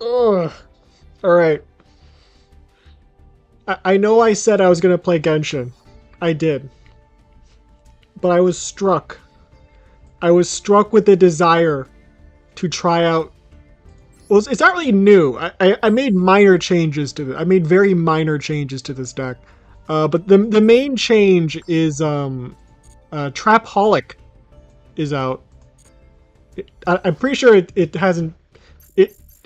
Ugh. Alright. I know I said I was gonna play Genshin. I did. But I was struck. I was struck with the desire to try out. Well, it's not really new. I made minor changes to it. I made very minor changes to this deck. But the main change is Trapaholic is out. I'm pretty sure it hasn't.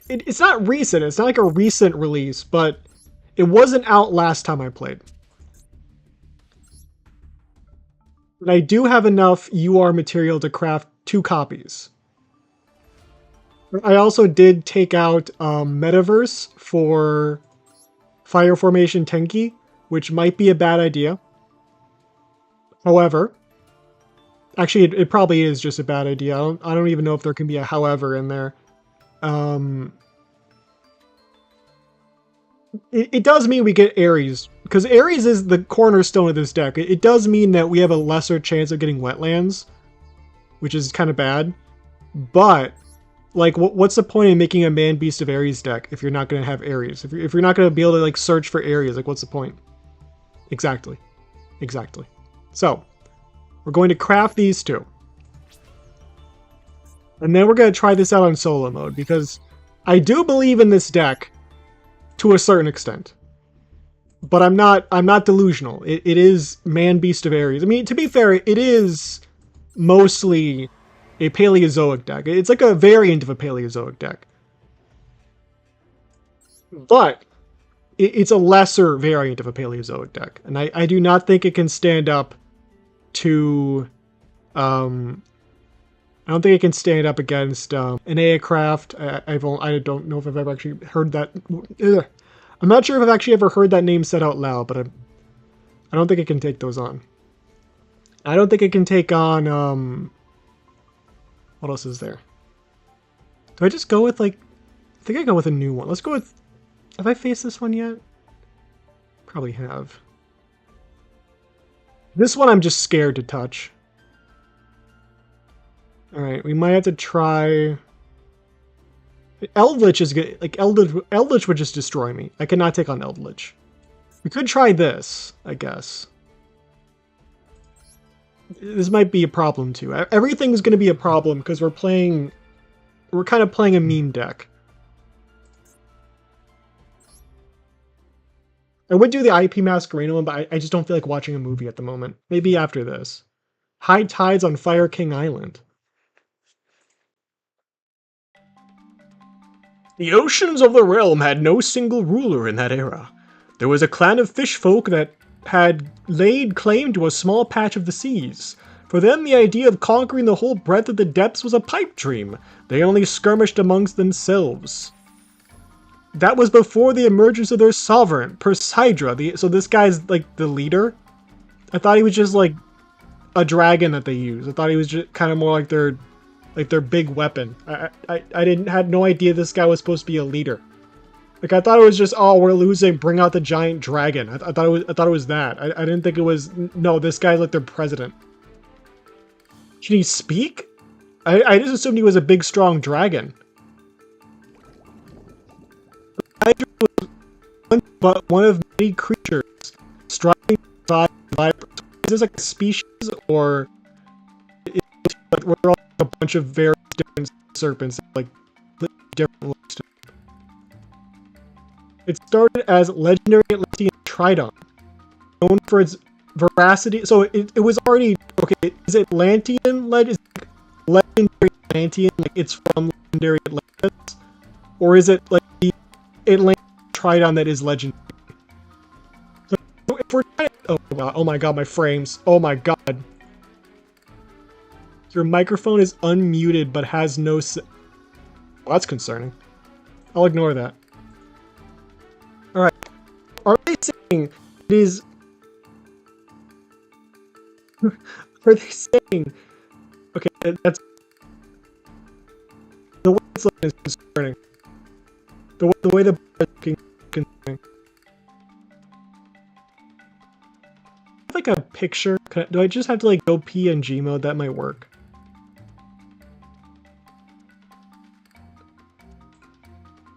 It's not recent. It's not like a recent release, but it wasn't out last time I played. And I do have enough UR material to craft 2 copies. I also did take out Metaverse for Fire Formation Tenki, which might be a bad idea. However, actually, it probably is just a bad idea. I don't even know if there can be a however in there. It does mean we get Ares, because Ares is the cornerstone of this deck. It does mean that we have a lesser chance of getting wetlands, which is kind of bad. But, like, what's the point in making a Man Beast of Ares deck if you're not going to have Ares? If you're not going to be able to, like, search for Ares, like, what's the point? Exactly. Exactly. So, we're going to craft these 2. And then we're going to try this out on solo mode, because I do believe in this deck to a certain extent. But I'm not delusional. It is Man Beast of Ares. I mean, to be fair, it is mostly a Paleozoic deck. It's like a variant of a Paleozoic deck. But it's a lesser variant of a Paleozoic deck. And I do not think it can stand up to... I don't think it can stand up against an Aircraft. I don't know if I've ever actually heard that. Ugh. I'm not sure if I've actually ever heard that name said out loud, but I don't think it can take those on. I don't think it can take on, what else is there? Do I just go with, like, I think I go with a new one. Let's go with, have I faced this one yet? Probably have. This one I'm just scared to touch. Alright, we might have to try... Eldritch is good. Like, Eldritch would just destroy me. I cannot take on Eldritch. We could try this, I guess. This might be a problem, too. Everything's going to be a problem, because we're kind of playing a meme deck. I would do the IP Masquerade one, but I just don't feel like watching a movie at the moment. Maybe after this. High Tides on Fire King Island. The oceans of the realm had no single ruler in that era. There was a clan of fish folk that had laid claim to a small patch of the seas. For them, the idea of conquering the whole breadth of the depths was a pipe dream. They only skirmished amongst themselves. That was before the emergence of their sovereign, Persidra. So this guy's, like, the leader? I thought he was just, like, a dragon that they use. I thought he was just kind of more like their big weapon. I had no idea this guy was supposed to be a leader. Like, I thought it was just, oh, we're losing, bring out the giant dragon. I thought it was that. I didn't think it was, no, this guy's like their president. Can he speak? I just assumed he was a big, strong dragon. Hydra was but one of many creatures striving to survive. Is this like a species, or is it like we're all a bunch of very different serpents, like different looks to them? It started as legendary Atlantean Tridon, known for its veracity. So it was already okay. Is it Atlantean? Is it legendary Atlantean? Like it's from legendary Atlantis, or is it like the Atlantean Tridon that is legendary? So if we're trying to, oh my god, my frames. Oh my god. Your microphone is unmuted but has no well, that's concerning. I'll ignore that. Alright. Are they saying it is... Are they saying... Okay, that's... The way it's looking is concerning. The way the bar is looking is concerning. Like a picture? Do I just have to like go PNG mode? That might work.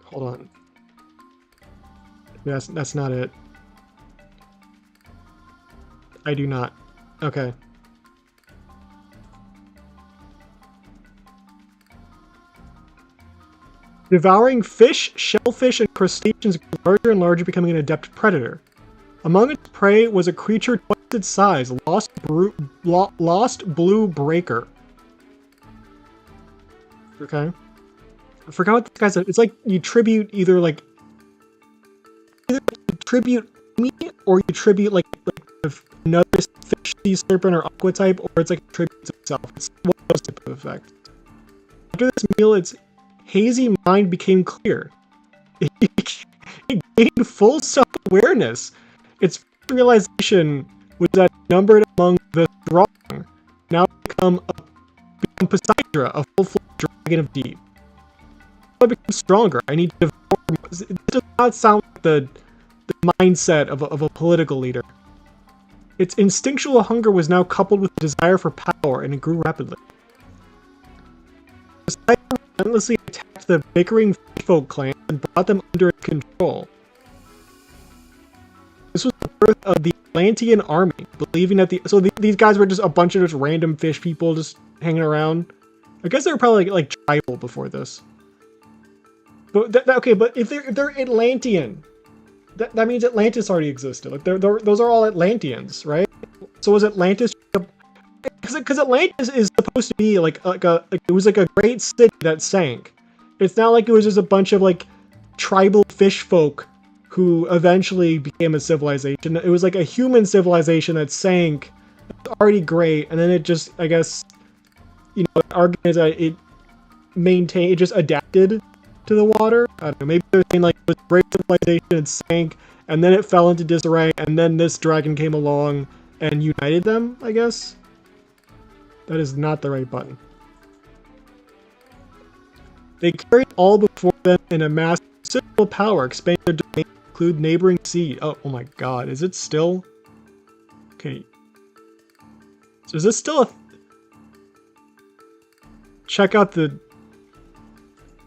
Hold on. That's not it. I do not. Okay. Devouring fish, shellfish, and crustaceans grew larger and larger, becoming an adept predator. Among its prey was a creature twice its size, Lost Blue Breaker. Okay. I forgot what this guy's. It's like you tribute either like you tribute me or you tribute like another fish, sea serpent, or aqua type, or it's like a tribute to itself. It's one of those type of effects. After this meal, its hazy mind became clear. It gained full self-awareness. Its realization was that numbered among the strong, now become Poseidra, a full-fledged dragon of deep. I become stronger. I need to devour. This does not sound like the mindset of a political leader. Its instinctual hunger was now coupled with a desire for power, and it grew rapidly. Poseidra relentlessly attacked the bickering fishfolk clan and brought them under its control. This was the birth of the Atlantean army, believing that these guys were just a bunch of just random fish people just hanging around. I guess they were probably like tribal before this. But okay, but if they're Atlantean, that means Atlantis already existed. Like those are all Atlanteans, right? So was Atlantis? Because Atlantis is supposed to be like it was like a great city that sank. It's not like it was just a bunch of like tribal fish folk who eventually became a civilization. It was like a human civilization that sank. It's already great, and then it just, I guess, you know, argument is that it just adapted to the water. I don't know, maybe they're saying like it was a great civilization, it sank, and then it fell into disarray, and then this dragon came along and united them, I guess. That is not the right button. They carried all before them and amassed considerable power, expanding their domain to include neighboring seas. Oh my god, is it still? Okay. So is this still a... Check out the...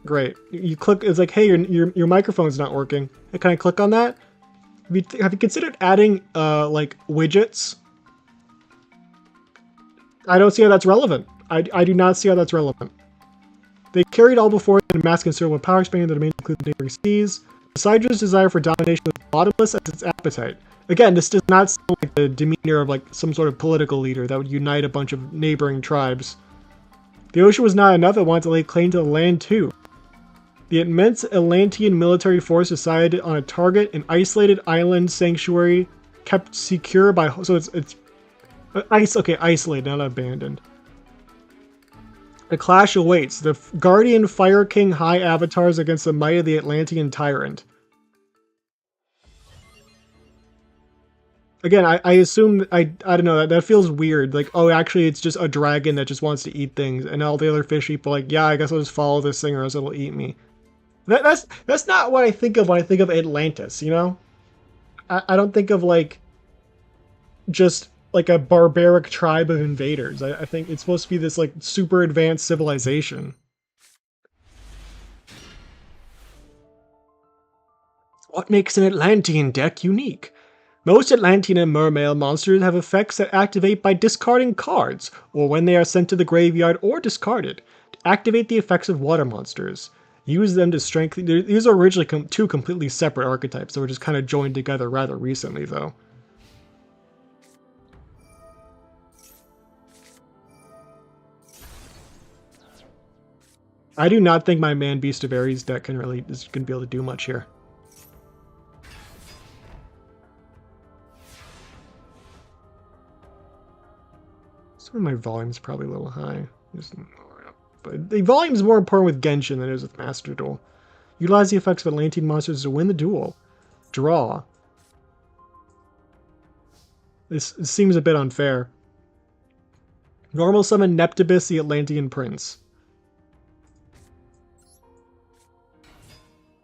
Great. You click, it's like, hey, your microphone's not working. Can I click on that? Have you considered adding, like, widgets? I don't see how that's relevant. I do not see how that's relevant. They carried all before them and amassed considerable power, expanding their domain to include the neighboring seas. Poseidra's desire for domination was bottomless as its appetite. Again, this does not sound like the demeanor of like some sort of political leader that would unite a bunch of neighboring tribes. The ocean was not enough, it wanted to lay claim to the land too. The immense Atlantean military force decided on a target, an isolated island sanctuary kept secure by... So it's isolated, not abandoned. The clash awaits. The Guardian Fire King High avatars against the might of the Atlantean tyrant. Again, I assume... I don't know, that feels weird. Like, oh, actually, it's just a dragon that just wants to eat things, and all the other fish people are like, yeah, I guess I'll just follow this thing or else it'll eat me. That's not what I think of when I think of Atlantis, you know? I don't think of, like, just, like, a barbaric tribe of invaders. I think it's supposed to be this, like, super advanced civilization. What makes an Atlantean deck unique? Most Atlantean and mermail monsters have effects that activate by discarding cards, or when they are sent to the graveyard or discarded, to activate the effects of water monsters. Use them to strengthen... These are originally two completely separate archetypes that were just kind of joined together rather recently, though. I do not think my Man Beast of Ares deck is going to be able to do much here. Some of my volume's probably a little high. But the volume is more important with Genshin than it is with Master Duel. Utilize the effects of Atlantean monsters to win the duel. Draw. This seems a bit unfair. Normal summon Neptibus, the Atlantean prince.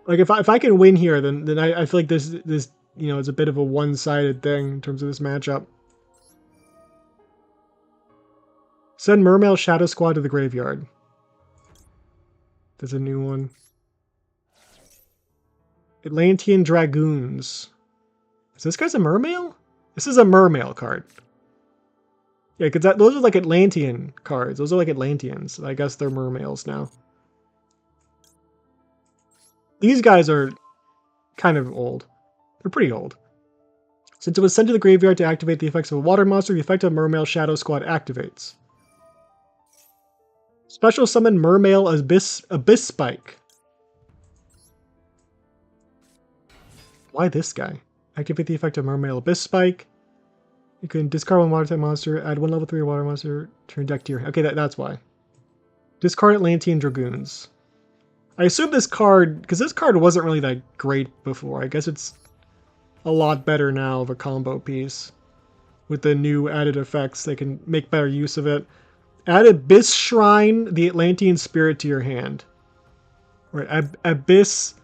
Like if I can win here, then I feel like this you know is a bit of a one-sided thing in terms of this matchup. Send Mermail Shadow Squad to the graveyard. There's a new one. Atlantean Dragoons. Is this guy's a mermail? This is a mermail card. Yeah, because those are like Atlantean cards. Those are like Atlanteans. I guess they're mermails now. These guys are kind of old. They're pretty old. Since it was sent to the graveyard to activate the effects of a water monster, the effect of Mermail Shadow Squad activates. Special summon Mermail Abyss Spike. Why this guy? Activate the effect of Mermail Abyss Spike. You can discard one water type monster, add one level 3 water monster, turn deck to your... Okay, that's why. Discard Atlantean Dragoons. I assume this card... Because this card wasn't really that great before. I guess it's a lot better now of a combo piece. With the new added effects, they can make better use of it. Add Abyss Shrine, the Atlantean Spirit to your hand. Right, Abyss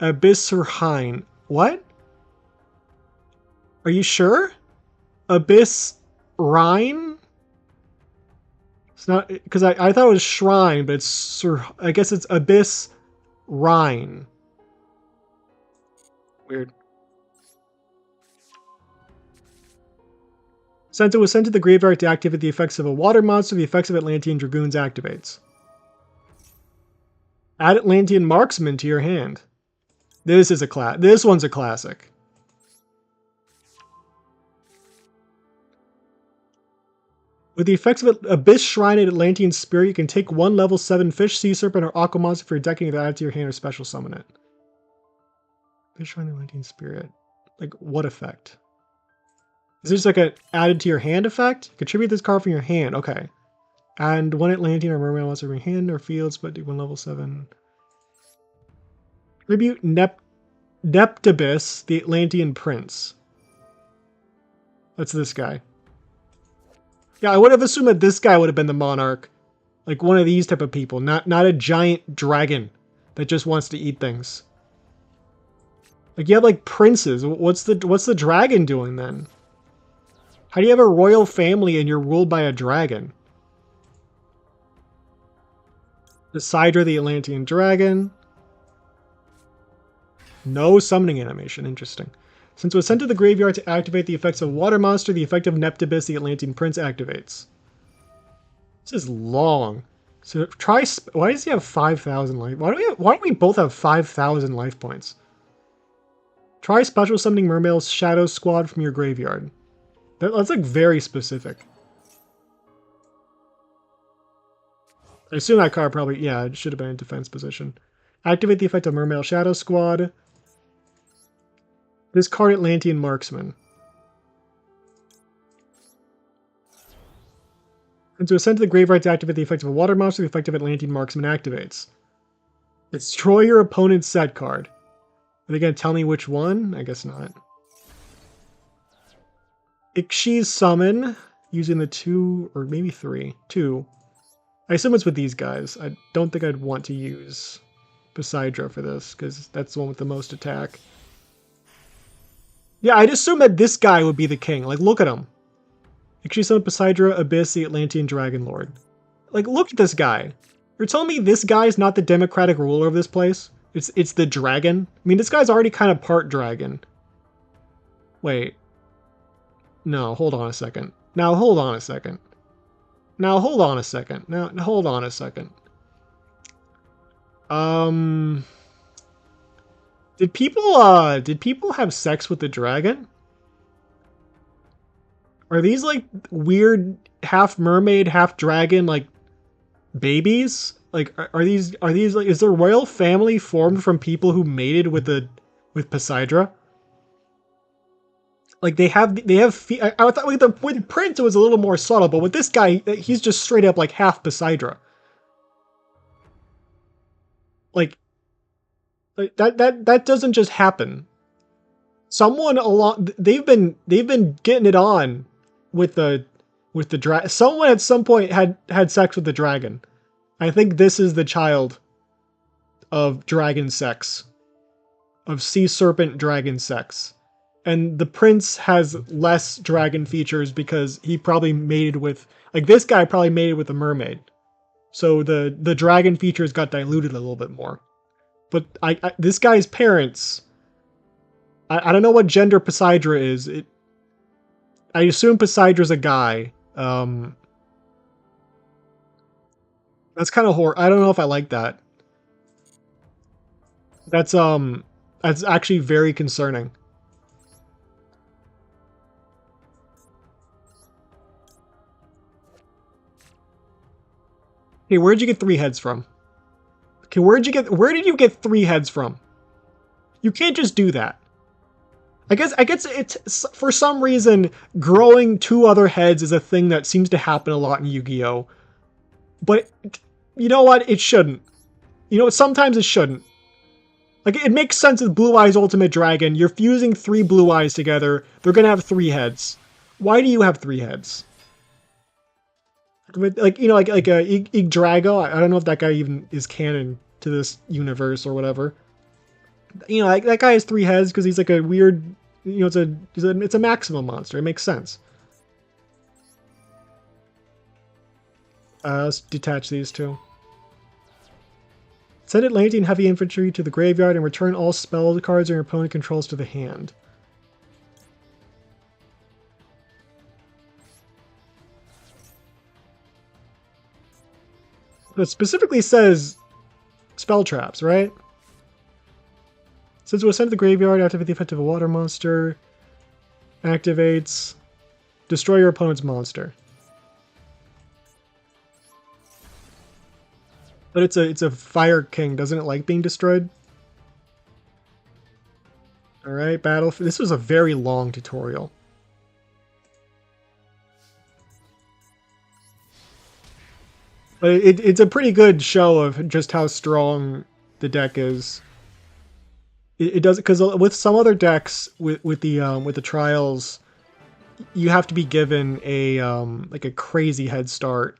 Shrine. What? Are you sure? Abyss Rhine? It's not, because I thought it was Shrine, but it's, I guess it's Abyss Rhine. Weird. Since it was sent to the graveyard to activate the effects of a water monster, the effects of Atlantean Dragoons activates. Add Atlantean Marksman to your hand. This one's a classic. With the effects of Abyss Shrine and Atlantean Spirit, you can take one level 7 fish, sea serpent, or aqua monster for your decking and add it to your hand or special summon it. Abyss Shrine and Atlantean Spirit. Like, what effect? Is this like an added to your hand effect? Contribute this card from your hand. Okay. And one Atlantean or Mermail monster from your hand or fields, but do one level 7. Tribute Neptibus, the Atlantean Prince. That's this guy. Yeah, I would have assumed that this guy would have been the monarch. Like one of these type of people, not a giant dragon that just wants to eat things. Like you have like princes. What's the dragon doing then? How do you have a royal family and you're ruled by a dragon? The Sidra, the Atlantean dragon. No summoning animation. Interesting. Since it was sent to the graveyard to activate the effects of Water Monster, the effect of Neptibus, the Atlantean Prince, activates. This is long. So try... Why does he have 5,000 life... Why don't we both have 5,000 life points? Try special summoning Mermail's Shadow Squad from your graveyard. That's like very specific. I assume that card probably... Yeah, it should have been in defense position. Activate the effect of Mermail Shadow Squad. Discard Atlantean Marksman. And to ascend to the graveyard to activate the effect of a water monster, the effect of Atlantean Marksman activates. Destroy your opponent's set card. Are they going to tell me which one? I guess not. Ikshi's Summon, using the 2, or maybe 3. 2. I assume it's with these guys. I don't think I'd want to use Poseidra for this, because that's the one with the most attack. Yeah, I'd assume that this guy would be the king. Like, look at him. Ikshi's Summon, Poseidra, Abyss, the Atlantean Dragon Lord. Like, look at this guy. You're telling me this guy's not the democratic ruler of this place? It's the dragon? I mean, this guy's already kind of part dragon. Wait. No, hold on a second. Now, hold on a second. Now, hold on a second. Now, hold on a second. Did people have sex with the dragon? Are these like weird half mermaid, half dragon like babies? Like are these like, is the royal family formed from people who mated with Poseidra? Like they have I thought with Prince it was a little more subtle, but with this guy he's just straight up like half Poseidra. Like that doesn't just happen. Someone they've been getting it on with the dragon. Someone at some point had sex with the dragon. I think this is the child of dragon sex, of sea serpent dragon sex. And the prince has less dragon features because he probably mated with, like this guy probably mated with a mermaid. So the dragon features got diluted a little bit more. But this guy's parents I don't know what gender Poseidra is. I assume Poseidra's a guy. That's kind of I don't know if I like that. That's that's actually very concerning. Okay, where'd you get 3 heads from? Okay, where did you get 3 heads from? You can't just do that. I guess it's for some reason growing 2 other heads is a thing that seems to happen a lot in Yu-Gi-Oh. But you know what? It shouldn't. You know what? Sometimes it shouldn't. Like, it makes sense with Blue Eyes Ultimate Dragon. You're fusing 3 Blue Eyes together. They're gonna have 3 heads. Why do you have 3 heads? Like, you know, like Yggdrago. I don't know if that guy even is canon to this universe or whatever. You know, like, that guy has 3 heads because he's like a weird. You know, it's a maximum monster. It makes sense. Let's detach these 2. Send Atlantean heavy infantry to the graveyard and return all spell cards your opponent controls to the hand. It specifically says spell traps, right? Since it was sent to the graveyard, activate the effect of a water monster. Activates. Destroy your opponent's monster. But it's a Fire King. Doesn't it like being destroyed? Alright, battle. This was a very long tutorial. But it's a pretty good show of just how strong the deck is. It does, because with some other decks with the trials, you have to be given a like a crazy head start.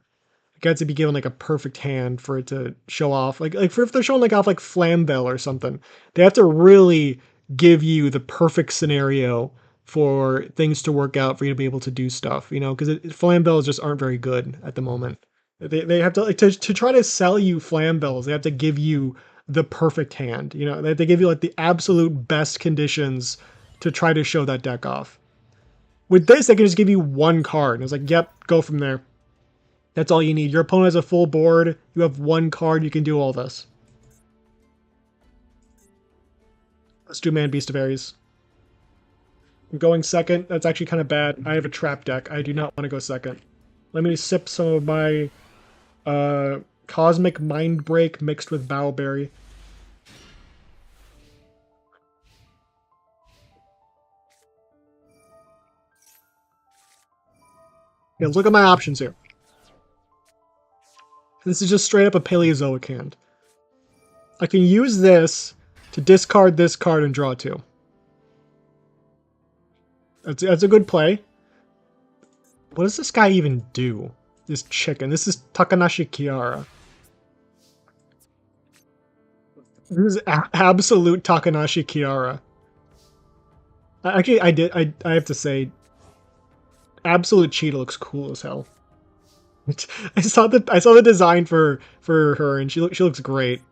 It has to be given like a perfect hand for it to show off. Like for if they're showing like off like Flambeau or something, they have to really give you the perfect scenario for things to work out for you to be able to do stuff. You know, because Flambeaus just aren't very good at the moment. They have to like to try to sell you Flambeaus, they have to give you the perfect hand. You know, they give you like the absolute best conditions to try to show that deck off. With this, they can just give you 1 card. And it's like, yep, go from there. That's all you need. Your opponent has a full board. You have 1 card. You can do all this. Let's do Man Beast of Ares. I'm going second. That's actually kind of bad. I have a trap deck. I do not want to go second. Let me sip some of my Cosmic Mind Break mixed with Bowberry. Yeah, look at my options here. This is just straight up a Paleozoic hand. I can use this to discard this card and draw 2. That's a good play. What does this guy even do? This chicken. This is Takanashi Kiara. This is absolute Takanashi Kiara. Actually, I have to say, Absolute Cheetah looks cool as hell. I saw the design for her, and she looks great.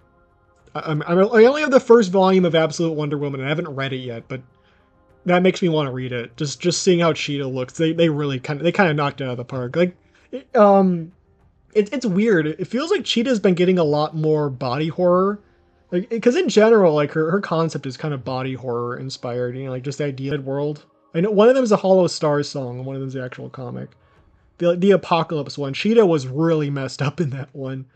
I only have the first volume of Absolute Wonder Woman, and I haven't read it yet, but that makes me want to read it. Just seeing how Cheetah looks, they really kind of knocked it out of the park. Like, it's weird. It feels like Cheetah's been getting a lot more body horror, like, because in general, like her concept is kind of body horror inspired. You know, like just the idea of world. I know one of them is a Hollow Stars song, and one of them is the actual comic. The Apocalypse one, Cheetah was really messed up in that one.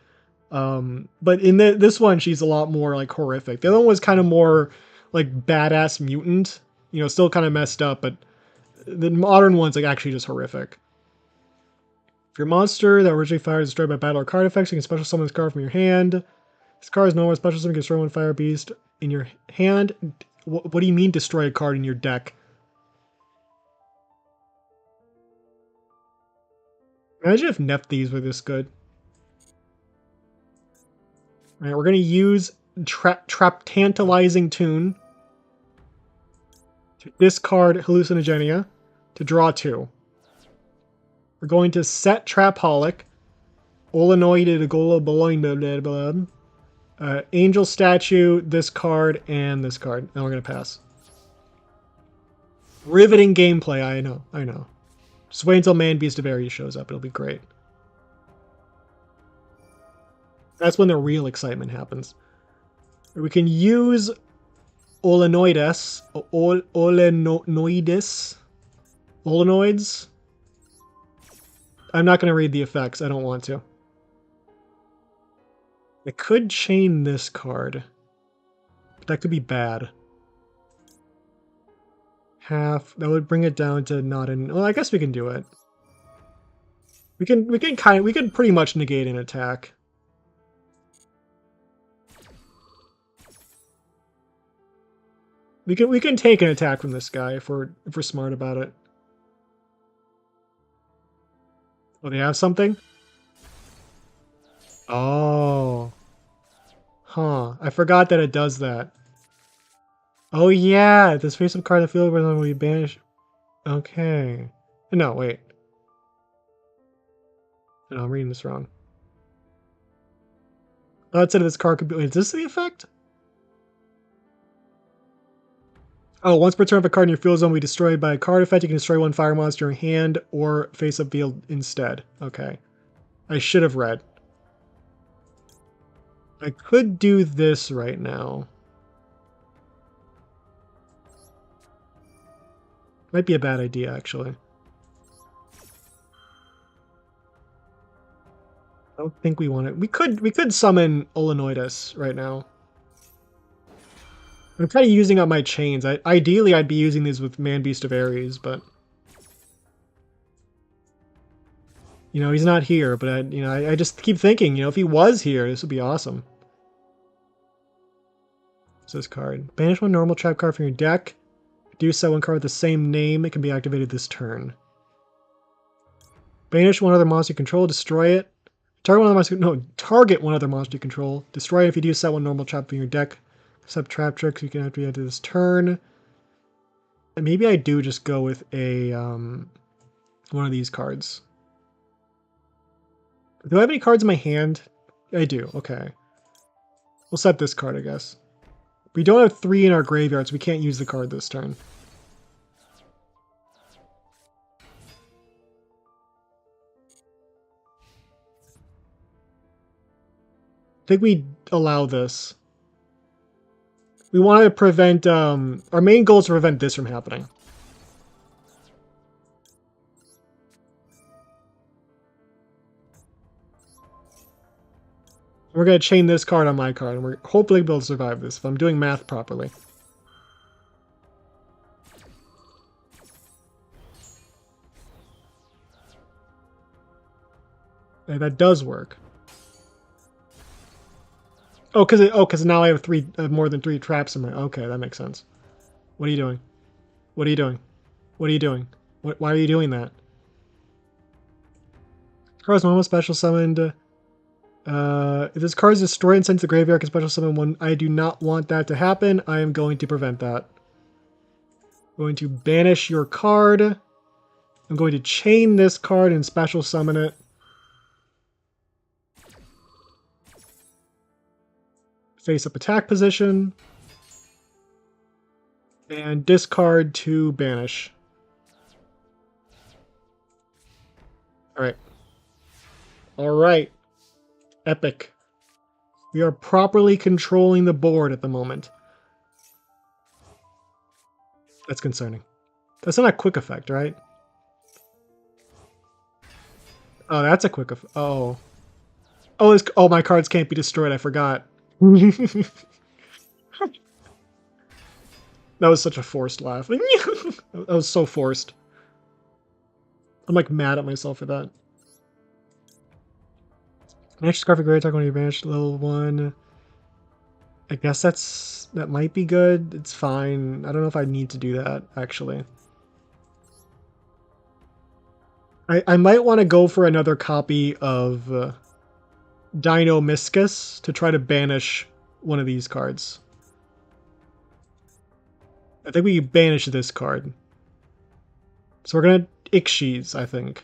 But in this one, she's a lot more like horrific. The other one was kind of more like badass mutant, you know, still kind of messed up, but the modern one's like actually just horrific. If your monster that originally fired is destroyed by battle or card effects, you can special summon this card from your hand. This card is no more special summon, you can destroy one fire beast in your hand. What do you mean destroy a card in your deck? Imagine if Nephthys were this good. Alright, we're going to use Trap Tantalizing Tune to discard Hallucinogenia to draw 2. We're going to set Trapaholic, Olanoid Golo Angel Statue, this card, and this card. Now we're going to pass. Riveting gameplay, I know, I know. Just wait until Man Beast of Ares shows up, it'll be great. That's when the real excitement happens. We can use Olenoides, Olenoids. I'm not going to read the effects, I don't want to. I could chain this card. But that could be bad. Half, that would bring it down to not an, well, I guess we can do it. We can pretty much negate an attack. We can take an attack from this guy if we're smart about it. Oh, they have something? Oh. Huh. I forgot that it does that. Oh yeah, this face-up card in the field will be banished. Okay. No, wait. No, I'm reading this wrong. Oh, it said this card could be. Wait, is this the effect? Oh, once per turn, if a card in your field zone will be destroyed by a card effect, you can destroy one fire monster in your hand or face-up field instead. Okay. I should have read. I could do this right now. Might be a bad idea, actually. I don't think we want it. We could summon Olenoides right now. I'm kind of using up my chains. Ideally, I'd be using these with Man Beast of Ares, but you know he's not here. But I just keep thinking, if he was here, this would be awesome. What's this card? Banish one normal trap card from your deck. Do so one card with the same name. It can be activated this turn. Banish one other monster you control. Destroy it. Target one other monster you control. Destroy it if you do set one normal trap from your deck. Except trap tricks, you can activate after this turn. And maybe I do just go with a one of these cards. Do I have any cards in my hand? I do. Okay. We'll set this card, I guess. We don't have 3 in our graveyard, so we can't use the card this turn. I think we allow this. We want to prevent, our main goal is to prevent this from happening. We're going to chain this card on my card, and we're hopefully able to survive this if I'm doing math properly. And that does work. Oh, because now I have more than 3 traps in my. Okay, that makes sense. What are you doing? What are you doing? What are you doing? Why are you doing that? Card's normal special summoned. If this card is destroyed and sent to the graveyard, I can special summon one. I do not want that to happen. I am going to prevent that. I'm going to banish your card. I'm going to chain this card and special summon it. Face up attack position. And discard to banish. Alright. Alright. Epic. We are properly controlling the board at the moment. That's concerning. That's not a quick effect, right? Oh, that's a quick effect. Oh. Oh, my cards can't be destroyed. I forgot. That was such a forced laugh. That was so forced. I'm like mad at myself for that. Next Scarfy Great Attack when you banished level 1. I guess that might be good. It's fine. I don't know if I need to do that, actually. I might want to go for another copy of Dino Miscus to try to banish one of these cards. I think we banish this card. So we're going to Ixchis, I think.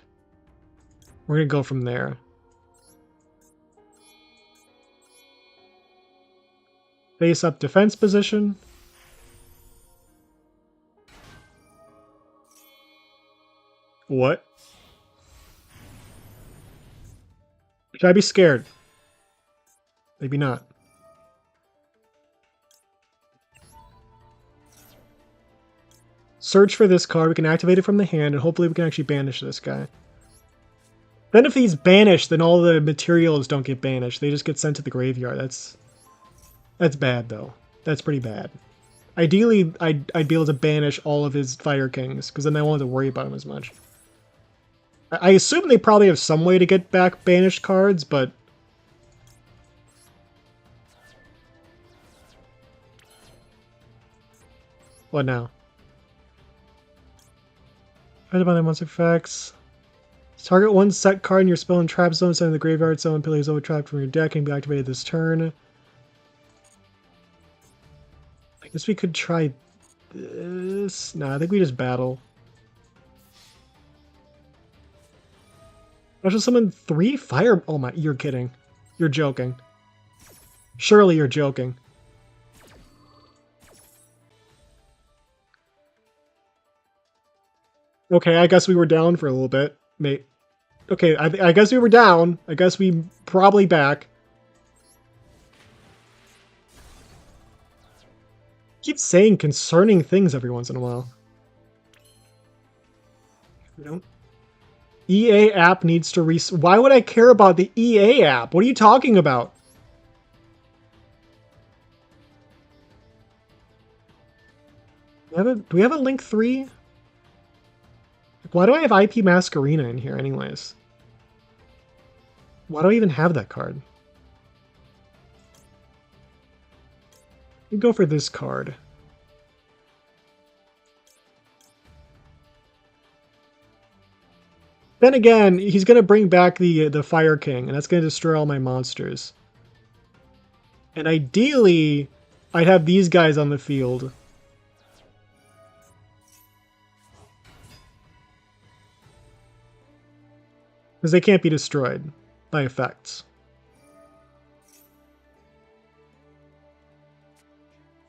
We're going to go from there. Face up defense position. What? Should I be scared? Maybe not. Search for this card. We can activate it from the hand, and hopefully we can actually banish this guy. Then if he's banished, then all the materials don't get banished. They just get sent to the graveyard. That's bad, though. That's pretty bad. Ideally, I'd be able to banish all of his Fire Kings, because then I won't have to worry about him as much. I assume they probably have some way to get back banished cards, but... What now? Right about that monster effects. Target one set card in your spell and trap zone, send in the graveyard, summon Pele's Overtrap from your deck, and be activated this turn. I guess we could try this. Nah, I think we just battle. Special summon 3 fire. Oh my, you're kidding. You're joking. Surely you're joking. Okay, I guess we were down for a little bit. Mate. Okay, I guess we were down. I guess we probably back. Keep saying concerning things every once in a while. We don't. EA app needs to Why would I care about the EA app? What are you talking about? Do we have a Link 3? Why do I have IP Masquerena in here anyways? Why do I even have that card? We go for this card. Then again, he's going to bring back the Fire King, and that's going to destroy all my monsters. And ideally, I'd have these guys on the field. Because they can't be destroyed by effects.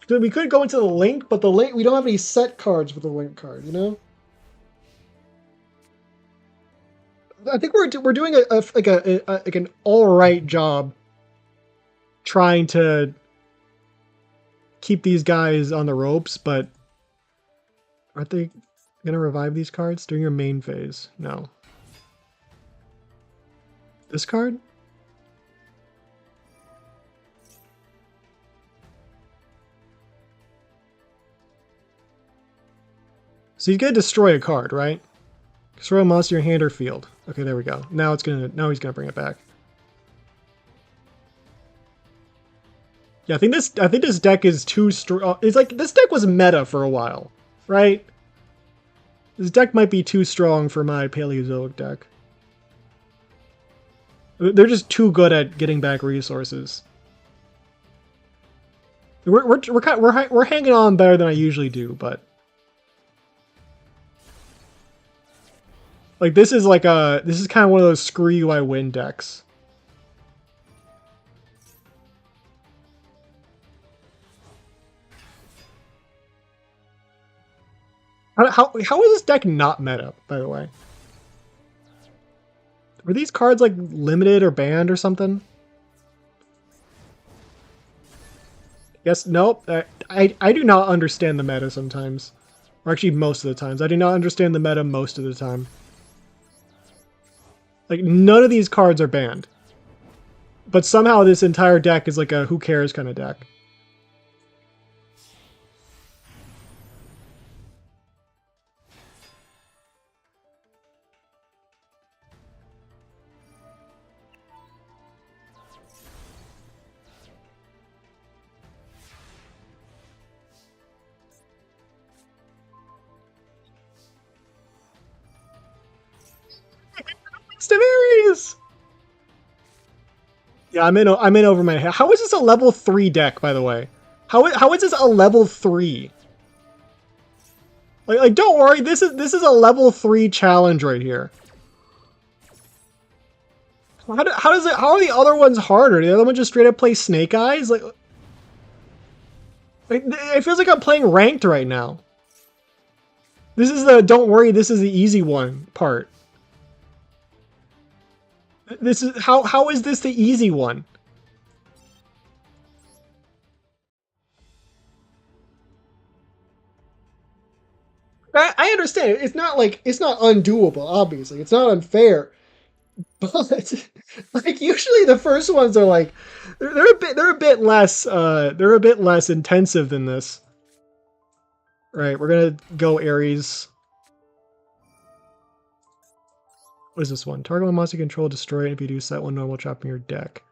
We could go into the Link, but the Link, we don't have any set cards for the Link card, you know? I think we're doing an all right job trying to keep these guys on the ropes, but aren't they gonna revive these cards during your main phase? No. This card? So he's gonna destroy a card, right? Destroy a monster in your hand or field. Okay, there we go. Now he's gonna bring it back. Yeah, I think this deck is too strong. It's like this deck was meta for a while, right? This deck might be too strong for my Paleozoic deck. They're just too good at getting back resources. We're hanging on better than I usually do, but like this is kind of one of those screw you I win decks. How is this deck not meta, by the way? Were these cards like limited or banned or something? Yes, nope. I do not understand the meta sometimes. Or actually most of the times. I do not understand the meta most of the time. Like, none of these cards are banned. But somehow this entire deck is like a who cares kind of deck. Stavaries! Yeah, I'm in over my head. How is this a level 3 deck, by the way? How is this a level 3? Like don't worry, this is a level 3 challenge right here. How are the other ones harder? The other one just straight up play Snake Eyes? Like it feels like I'm playing ranked right now. This is the don't worry, this is the easy one part. This is how is this the easy one? I understand it. It's not like it's not undoable, obviously. It's not unfair. But like usually the first ones are like they're a bit less intensive than this. Right, we're gonna go Ares. What is this one? Target one monster control, destroy it if you do set one normal trap in your deck.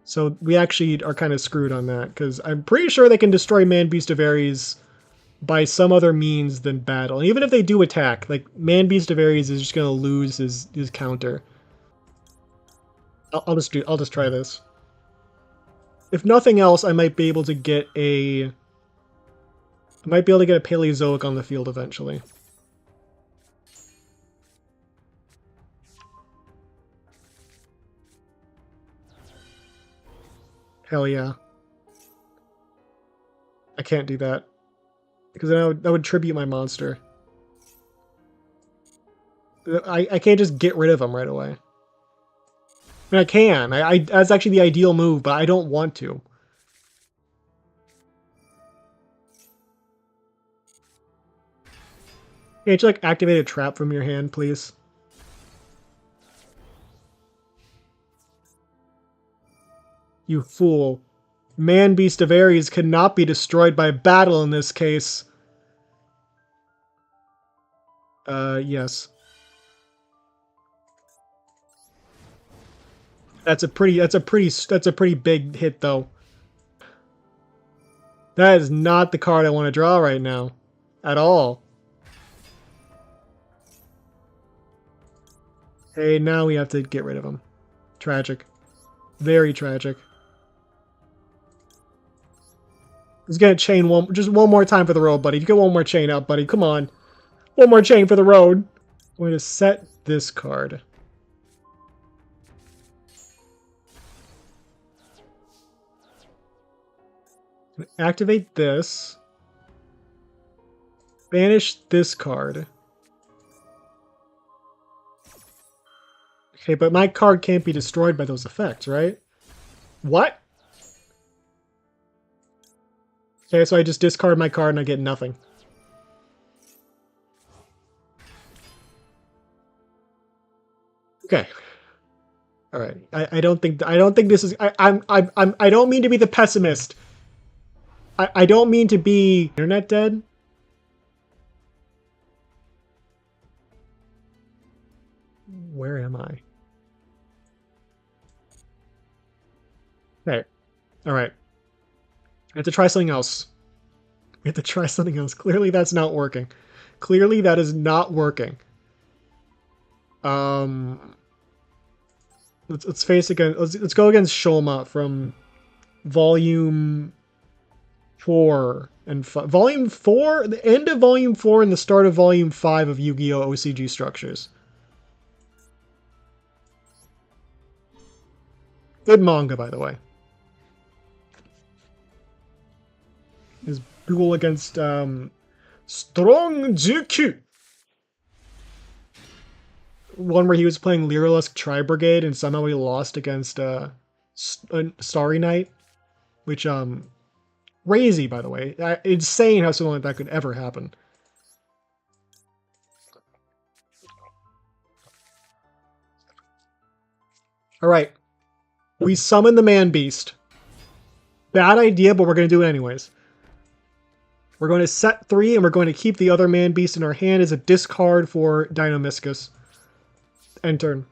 So we actually are kind of screwed on that, because I'm pretty sure they can destroy Man Beast of Ares by some other means than battle. And even if they do attack, like Man Beast of Ares is just gonna lose his counter. I'll just try this. If nothing else, I might be able to get a Paleozoic on the field eventually. Hell yeah. I can't do that. Because then that would tribute my monster. I can't just get rid of him right away. I mean, I can. That's actually the ideal move, but I don't want to. Can't you, like, activate a trap from your hand, please? You fool. Man Beast of Ares cannot be destroyed by battle in this case. Yes. That's a pretty big hit though. That is not the card I want to draw right now. At all. Hey, now we have to get rid of him. Tragic. Very tragic. He's gonna chain just one more time for the road, buddy. You get one more chain out, buddy. Come on. One more chain for the road. I'm going to set this card. Activate this. Banish this card. Okay, but my card can't be destroyed by those effects, right? What? Okay, so I just discard my card and I get nothing. Okay. All right. I don't think this is. I don't mean to be the pessimist. I don't mean to be internet dead. Where am I? Okay. All right. I have to try something else. We have to try something else. Clearly that's not working. Clearly that is not working. Let's face again. Let's go against Shulma from Volume 4 and Volume 4, the end of Volume 4 and the start of Volume 5 of Yu-Gi-Oh! OCG Structures. Good manga, by the way. His duel against Strong Juku. One where he was playing Lyrilusk Tri-Brigade and somehow he lost against Starry Knight. Which, crazy, by the way. Insane how something like that could ever happen. Alright. We summon the Man Beast. Bad idea, but we're going to do it anyways. We're going to set 3, and we're going to keep the other Man Beast in our hand as a discard for Deinamiscus. End turn.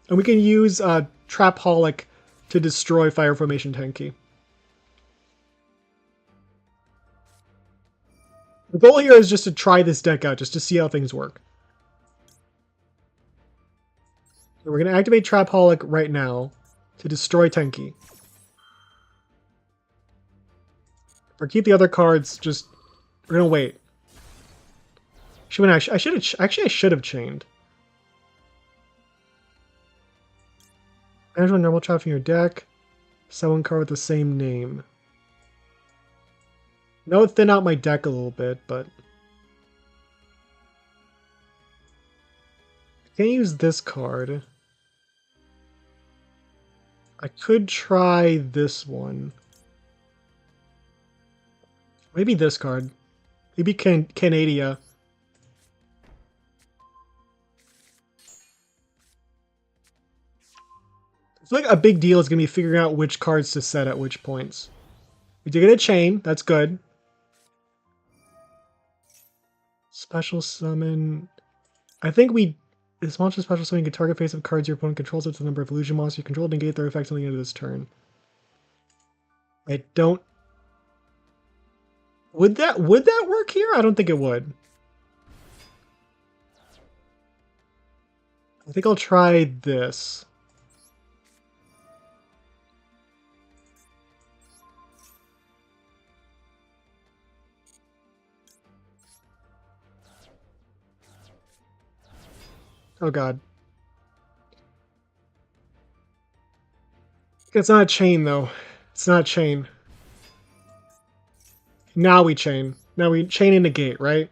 And we can use Trapaholic to destroy Fire Formation Tenki. The goal here is just to try this deck out, just to see how things work. So we're going to activate Trapaholic right now to destroy Tenki. Or keep the other cards, just... We're going to wait. I should have chained. Manage one normal trap from your deck. Someone card with the same name. That would thin out my deck a little bit, but I can't use this card. I could try this one. Maybe this card. Maybe Canadia. I feel like a big deal is going to be figuring out which cards to set at which points. We did get a chain. That's good. Special summon. I think we... This monster special summon can target face of cards your opponent controls up to the number of illusion monsters you control to negate their effects until the end of this turn. I don't... Would that work here? I don't think it would. I think I'll try this. Oh god. It's not a chain though. It's not a chain. Now we chain. Now we chain and negate, right?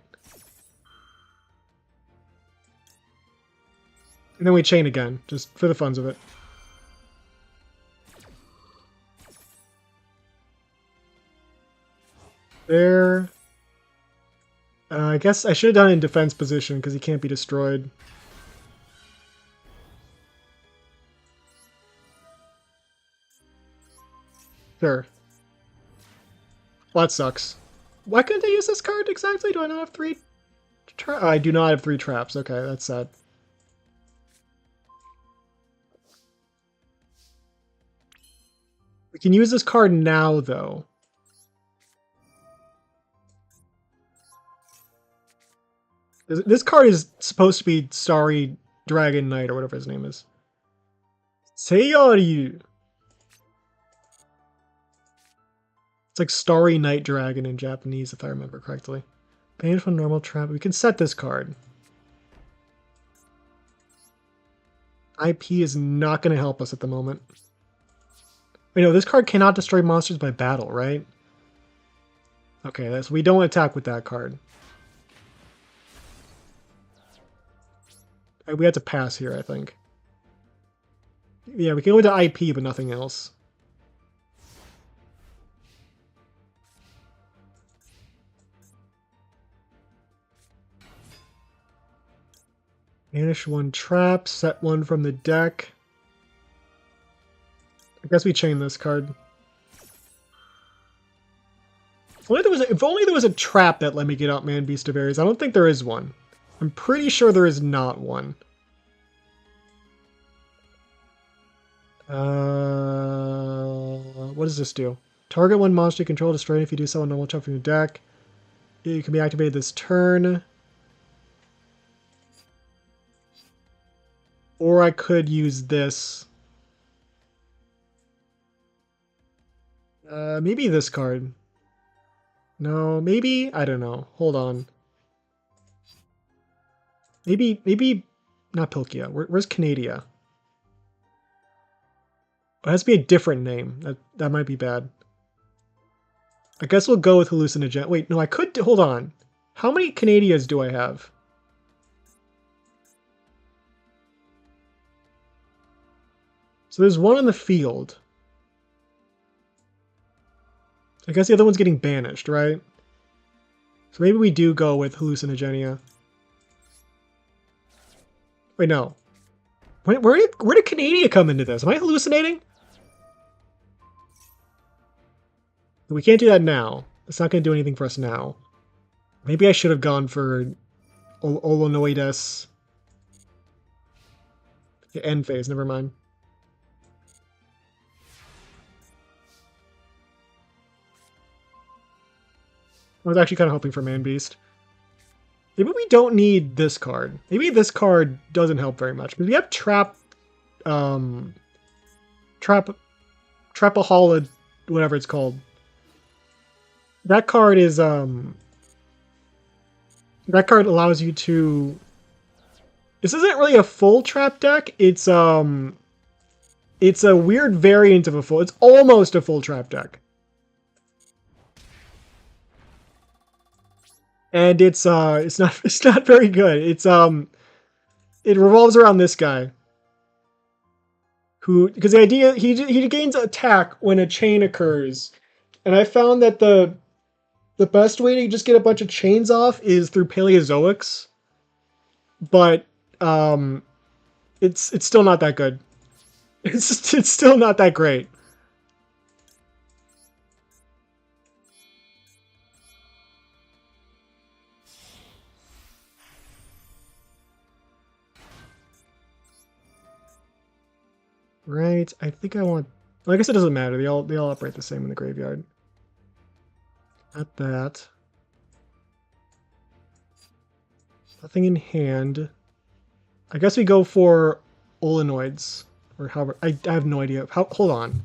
And then we chain again, just for the funs of it. There. I guess I should have done it in defense position because he can't be destroyed. Sure. Well, that sucks. Why couldn't I use this card exactly? Do I not have 3 traps? I do not have 3 traps. Okay, that's sad. We can use this card now, though. This card is supposed to be Starry Dragon Knight, or whatever his name is. Seiyaryu! It's like Starry Night Dragon in Japanese, if I remember correctly. Banish from normal trap. We can set this card. IP is not going to help us at the moment. Wait, no, this card cannot destroy monsters by battle, right? Okay, we don't attack with that card. We have to pass here, I think. Yeah, we can go into IP, but nothing else. Banish 1 trap, set 1 from the deck. I guess we chain this card. If only there was a trap that let me get out Man Beast of Ares. I don't think there is one. I'm pretty sure there is not one. What does this do? Target 1 monster you control, destroy it if you do so on normal trap from your deck. It can be activated this turn. Or I could use this. Maybe this card. No, maybe? I don't know. Hold on. Maybe not Pilkia. Where's Canadia? It has to be a different name. That might be bad. I guess we'll go with Hallucinogen. Wait, no, I could... Hold on. How many Canadias do I have? So there's one in the field. I guess the other one's getting banished, right? So maybe we do go with Hallucinogenia. Wait, no. Where did Canadia come into this? Am I hallucinating? We can't do that now. It's not going to do anything for us now. Maybe I should have gone for Olonoides. End phase, never mind. I was actually kind of hoping for Man Beast. Maybe we don't need this card. Maybe this card doesn't help very much. But we have Trapaholic, whatever it's called. That card is that card allows you to... This isn't really a full trap deck. It It's a weird variant of a full. It's almost a full trap deck. And it's not it's not very good. It revolves around this guy. Who, because the idea, he gains attack when a chain occurs. And I found that the best way to just get a bunch of chains off is through Paleozoics. But it's still not that good. It's still not that great. Right, I think I want... Well, I guess it doesn't matter. They all operate the same in the graveyard. Not that. Nothing in hand. I guess we go for Olenoids. Or however... I have no idea. Hold on.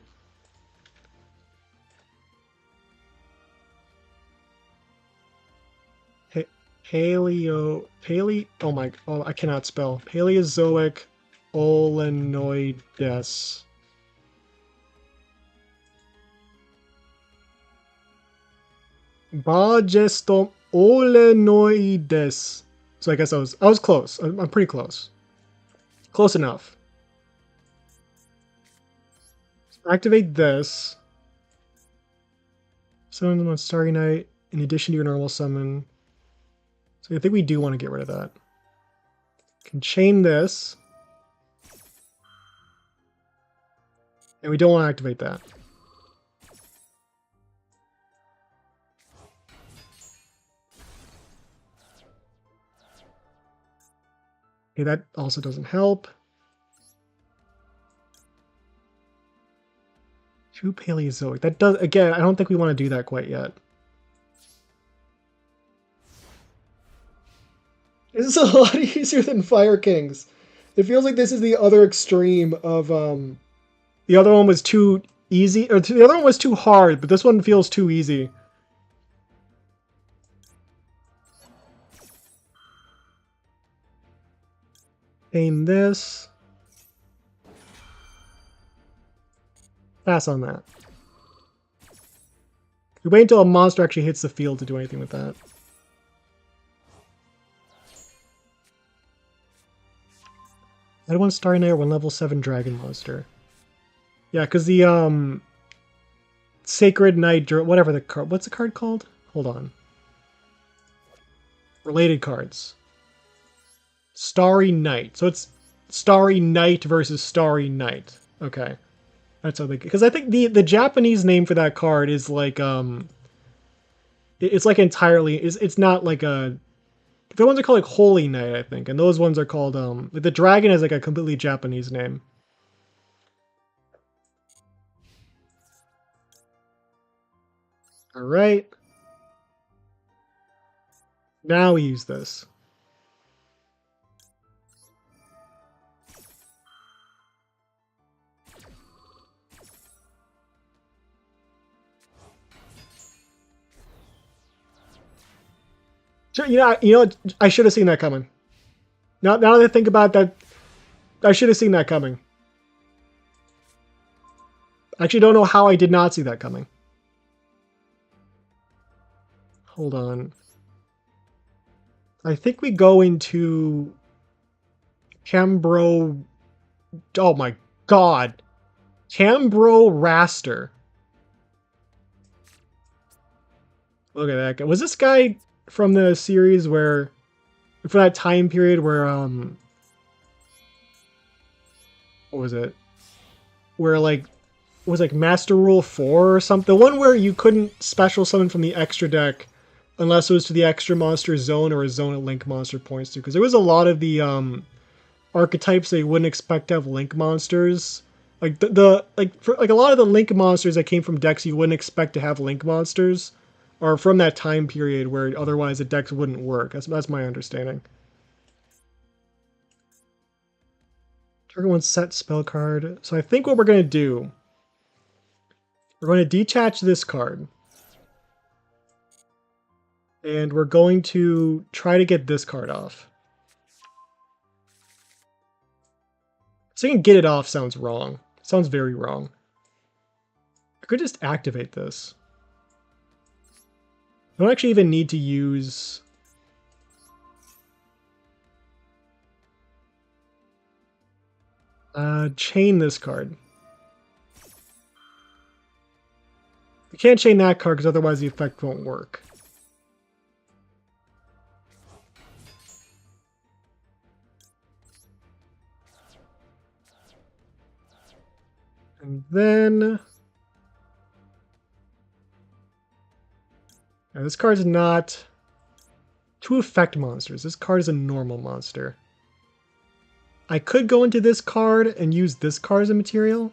Oh my... Oh, I cannot spell. Paleozoic Olenoides. Bagestom Olenoides. So I guess I was close. I'm pretty close. Close enough. Activate this. Summon them on Starry Night in addition to your normal summon. So I think we do want to get rid of that. Can chain this. And we don't want to activate that. Okay, that also doesn't help. 2 Paleozoic. That does, again, I don't think we want to do that quite yet. This is a lot easier than Fire Kings. It feels like this is the other extreme of the other one was too easy, or the other one was too hard, but this one feels too easy. Aim this. Pass on that. We wait until a monster actually hits the field to do anything with that. I don't want Starry Night or one level 7 dragon monster. Yeah, because the Sacred Knight, whatever the card, what's the card called? Hold on. Related cards. Starry Night. So it's Starry Night versus Starry Night. Okay. That's how they... Because I think the Japanese name for that card is like, it's like entirely... It's not like a... The ones are called like Holy Knight, I think. And those ones are called, like the dragon is like a completely Japanese name. Alright. Now we use this. You know, I should have seen that coming. Now that I think about that, I should have seen that coming. I actually don't know how I did not see that coming. Hold on. I think we go into Cambro... Oh my god. Cambro Raster. Look at that guy. Was this guy from the series where... For that time period where, what was it? Where, like, it was like Master Rule 4 or something? The one where you couldn't special summon from the extra deck unless it was to the extra monster zone or a zone at link monster points to. Because there was a lot of the archetypes that you wouldn't expect to have link monsters. Like like a lot of the link monsters that came from decks you wouldn't expect to have link monsters are from that time period where otherwise the decks wouldn't work. That's my understanding. Trigger one set spell card. So I think what we're going to do, we're going to detach this card. And we're going to try to get this card off. Saying get it off sounds wrong. Sounds very wrong. I could just activate this. I don't actually even need to use... chain this card. You can't chain that card because otherwise the effect won't work. And then... Now, this card's not... two effect monsters. This card is a normal monster. I could go into this card and use this card as a material.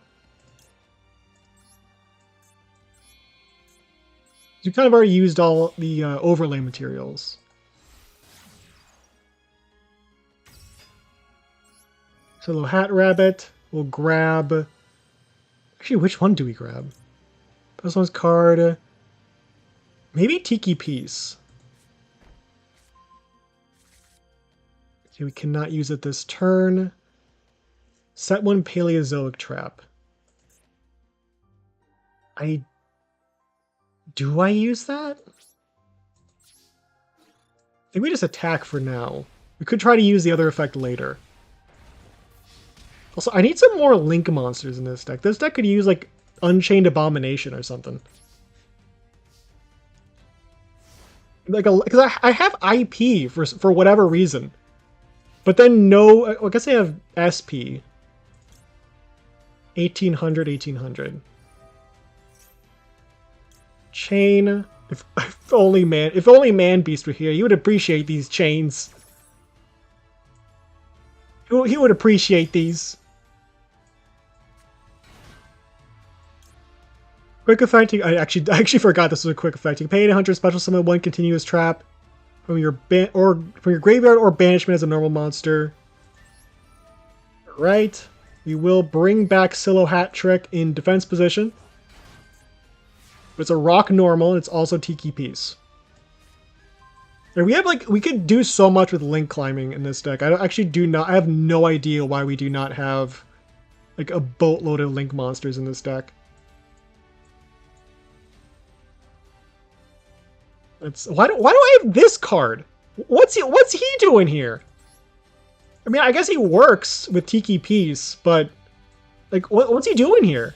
You kind of already used all the overlay materials. So little Hat Rabbit, we'll grab... Actually, which one do we grab? This one's card... Maybe Tiki Piece. Okay, we cannot use it this turn. Set one Paleozoic Trap. Do I use that? I think we just attack for now. We could try to use the other effect later. Also, I need some more Link monsters in this deck. This deck could use, like, Unchained Abomination or something. Like, because I have IP for whatever reason. But then no, I guess I have SP. 1800, 1800. Chain. If only Man Beast were here, he would appreciate these chains. He would appreciate these. Quick effect. I actually forgot this was a quick effect. You can pay 800, special summon one continuous trap from your graveyard or banishment as a normal monster. Right. We will bring back Silo Hat Trick in defense position. It's a rock normal, and it's also Tiki Piece. And we could do so much with Link climbing in this deck. I have no idea why we do not have like a boatload of Link monsters in this deck. Why do I have this card? What's he doing here? I mean, I guess he works with Tiki Piece, but like, what's he doing here?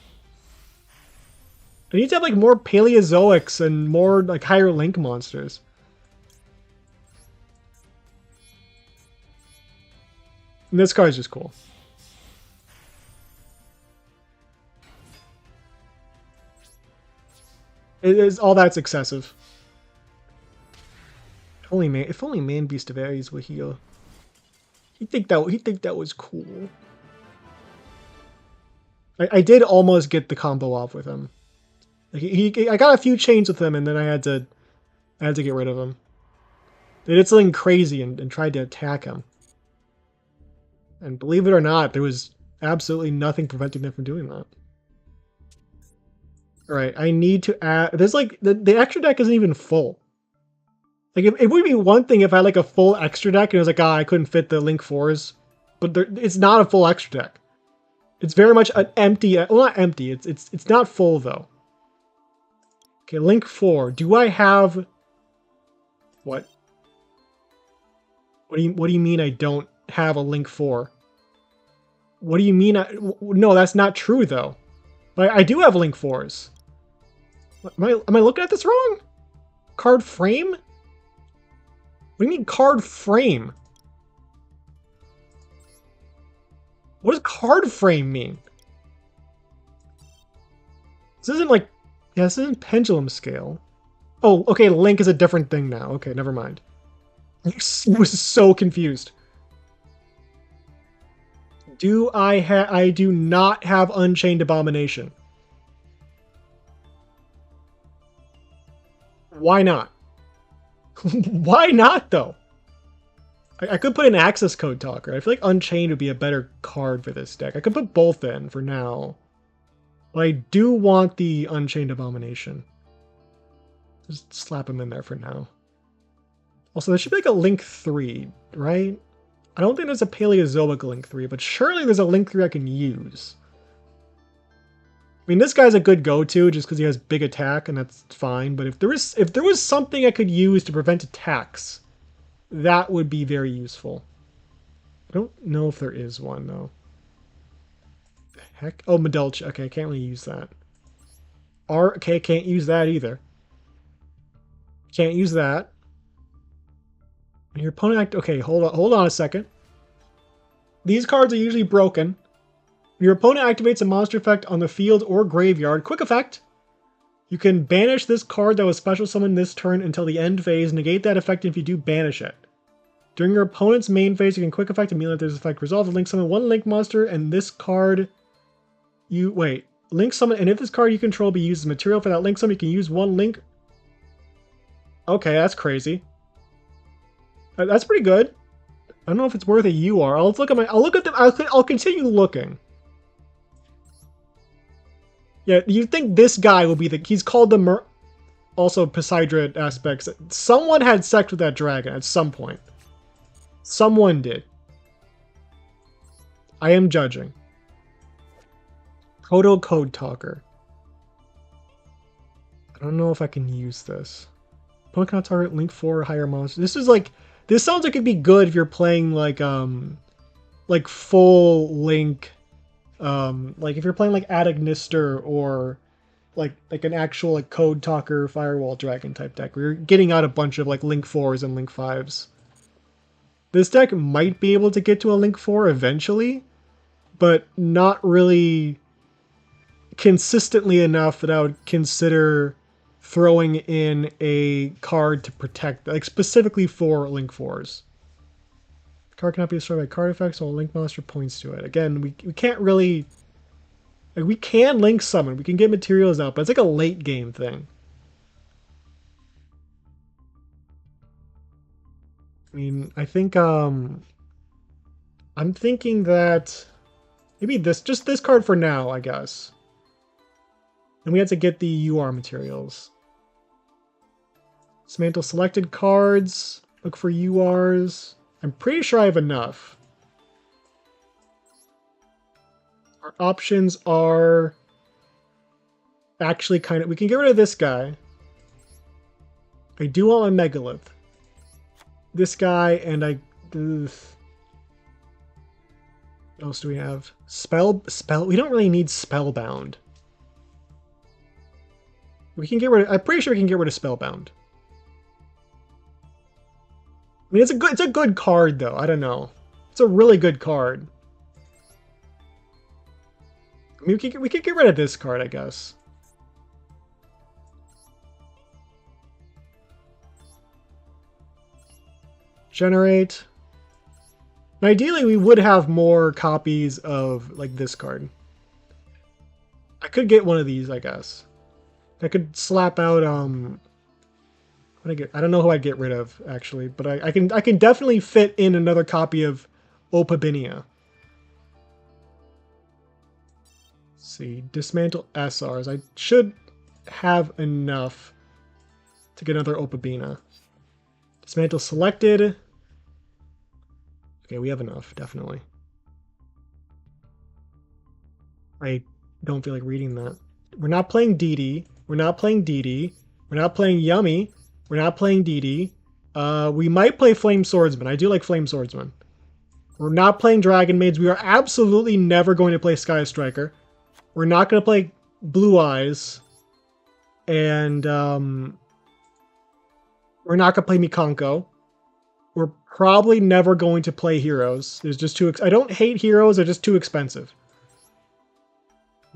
I need to have like more Paleozoics and more like higher Link monsters. And this card is just cool. All that's excessive. If only Man Beast of Ares were here. He'd think that was cool. I did almost get the combo off with him. Like I got a few chains with him, and then I had to get rid of him. They did something crazy and tried to attack him. And believe it or not, there was absolutely nothing preventing them from doing that. Alright, I need to add... There's like... The extra deck isn't even full. Like, it would be one thing if I had like a full extra deck and it was like, I couldn't fit the Link 4s. But it's not a full extra deck. It's very much an empty... Well, not empty. It's not full, though. Okay, Link 4. Do I have... What? What do you mean I don't have a Link 4? What do you mean? No, that's not true, though. I do have Link 4s. Am I looking at this wrong? Card frame? What do you mean card frame? What does card frame mean? This isn't like... Yeah, this isn't pendulum scale. Oh, okay, Link is a different thing now. Okay, never mind. I was so confused. I do not have Unchained Abomination. Why not? Why not, though? I could put an access code talker. I feel like Unchained would be a better card for this deck. I could put both in for now. But I do want the Unchained Abomination. Just slap him in there for now. Also, there should be like a Link 3, right? I don't think there's a Paleozoic Link 3, but surely there's a Link 3 I can use. mean, this guy's a good go-to just because he has big attack, and that's fine. But if there was something I could use to prevent attacks, that would be very useful. I don't know if there is one though. The heck? Oh, Medulch. Okay, I can't really use that. Okay, can't use that either. Can't use that. Your opponent okay, hold on a second. These cards are usually broken. Your opponent activates a monster effect on the field or graveyard. Quick effect. You can banish this card that was special summoned this turn until the end phase. Negate that effect if you do banish it. During your opponent's main phase, you can quick effect immediately let this effect resolve. Link summon one link monster, and this card link summon, and if this card you control be used as material for that link summon, you can use one link. Okay, that's crazy. That's pretty good. I don't know if it's worth a UR. I'll look at them. I'll continue looking. Yeah, you think this guy will be he's called the also Poseidon aspects. Someone had sex with that dragon at some point. Someone did. I am judging. Proto Code Talker. I don't know if I can use this. Opponent cannot target Link 4 or higher monsters. This sounds like it'd be good if you're playing like full Link, like if you're playing like Adagnister or like an actual like Code Talker Firewall Dragon type deck where you're getting out a bunch of like Link 4s and Link 5s. This deck might be able to get to a Link 4 eventually, but not really consistently enough that I would consider throwing in a card to protect, like specifically for Link 4s. The card cannot be destroyed by card effects while a Link monster points to it. Again, we can't really... Like, we can Link summon, we can get materials out, but it's like a late game thing. I mean, I think, I'm thinking that maybe just this card for now, I guess. And we have to get the UR materials. Dismantle selected cards. Look for URs. I'm pretty sure I have enough. Our options are actually kind of... We can get rid of this guy. I do want my Megalith. This guy, and I... Ugh. What else do we have? Spell... We don't really need Spellbound. We can get rid of... I'm pretty sure we can get rid of Spellbound. I mean, it's a good card, though. I don't know. It's a really good card. I mean, we could get rid of this card, I guess. Generate. And ideally, we would have more copies of, like, this card. I could get one of these, I guess. I could slap out, I don't know who I'd get rid of, actually, but I can definitely fit in another copy of Opabinia. Let's see, dismantle SRs. I should have enough to get another Opabina. Dismantle selected. Okay, we have enough, definitely. I don't feel like reading that. We're not playing DD. We're not playing DD. We're not playing Yummy. We're not playing DD. We might play Flame Swordsman. I do like Flame Swordsman. We're not playing Dragon Maids. We are absolutely never going to play Sky Striker. We're not going to play Blue Eyes. And we're not going to play Mikanko. We're probably never going to play Heroes. There's just too... I don't hate Heroes. They're just too expensive.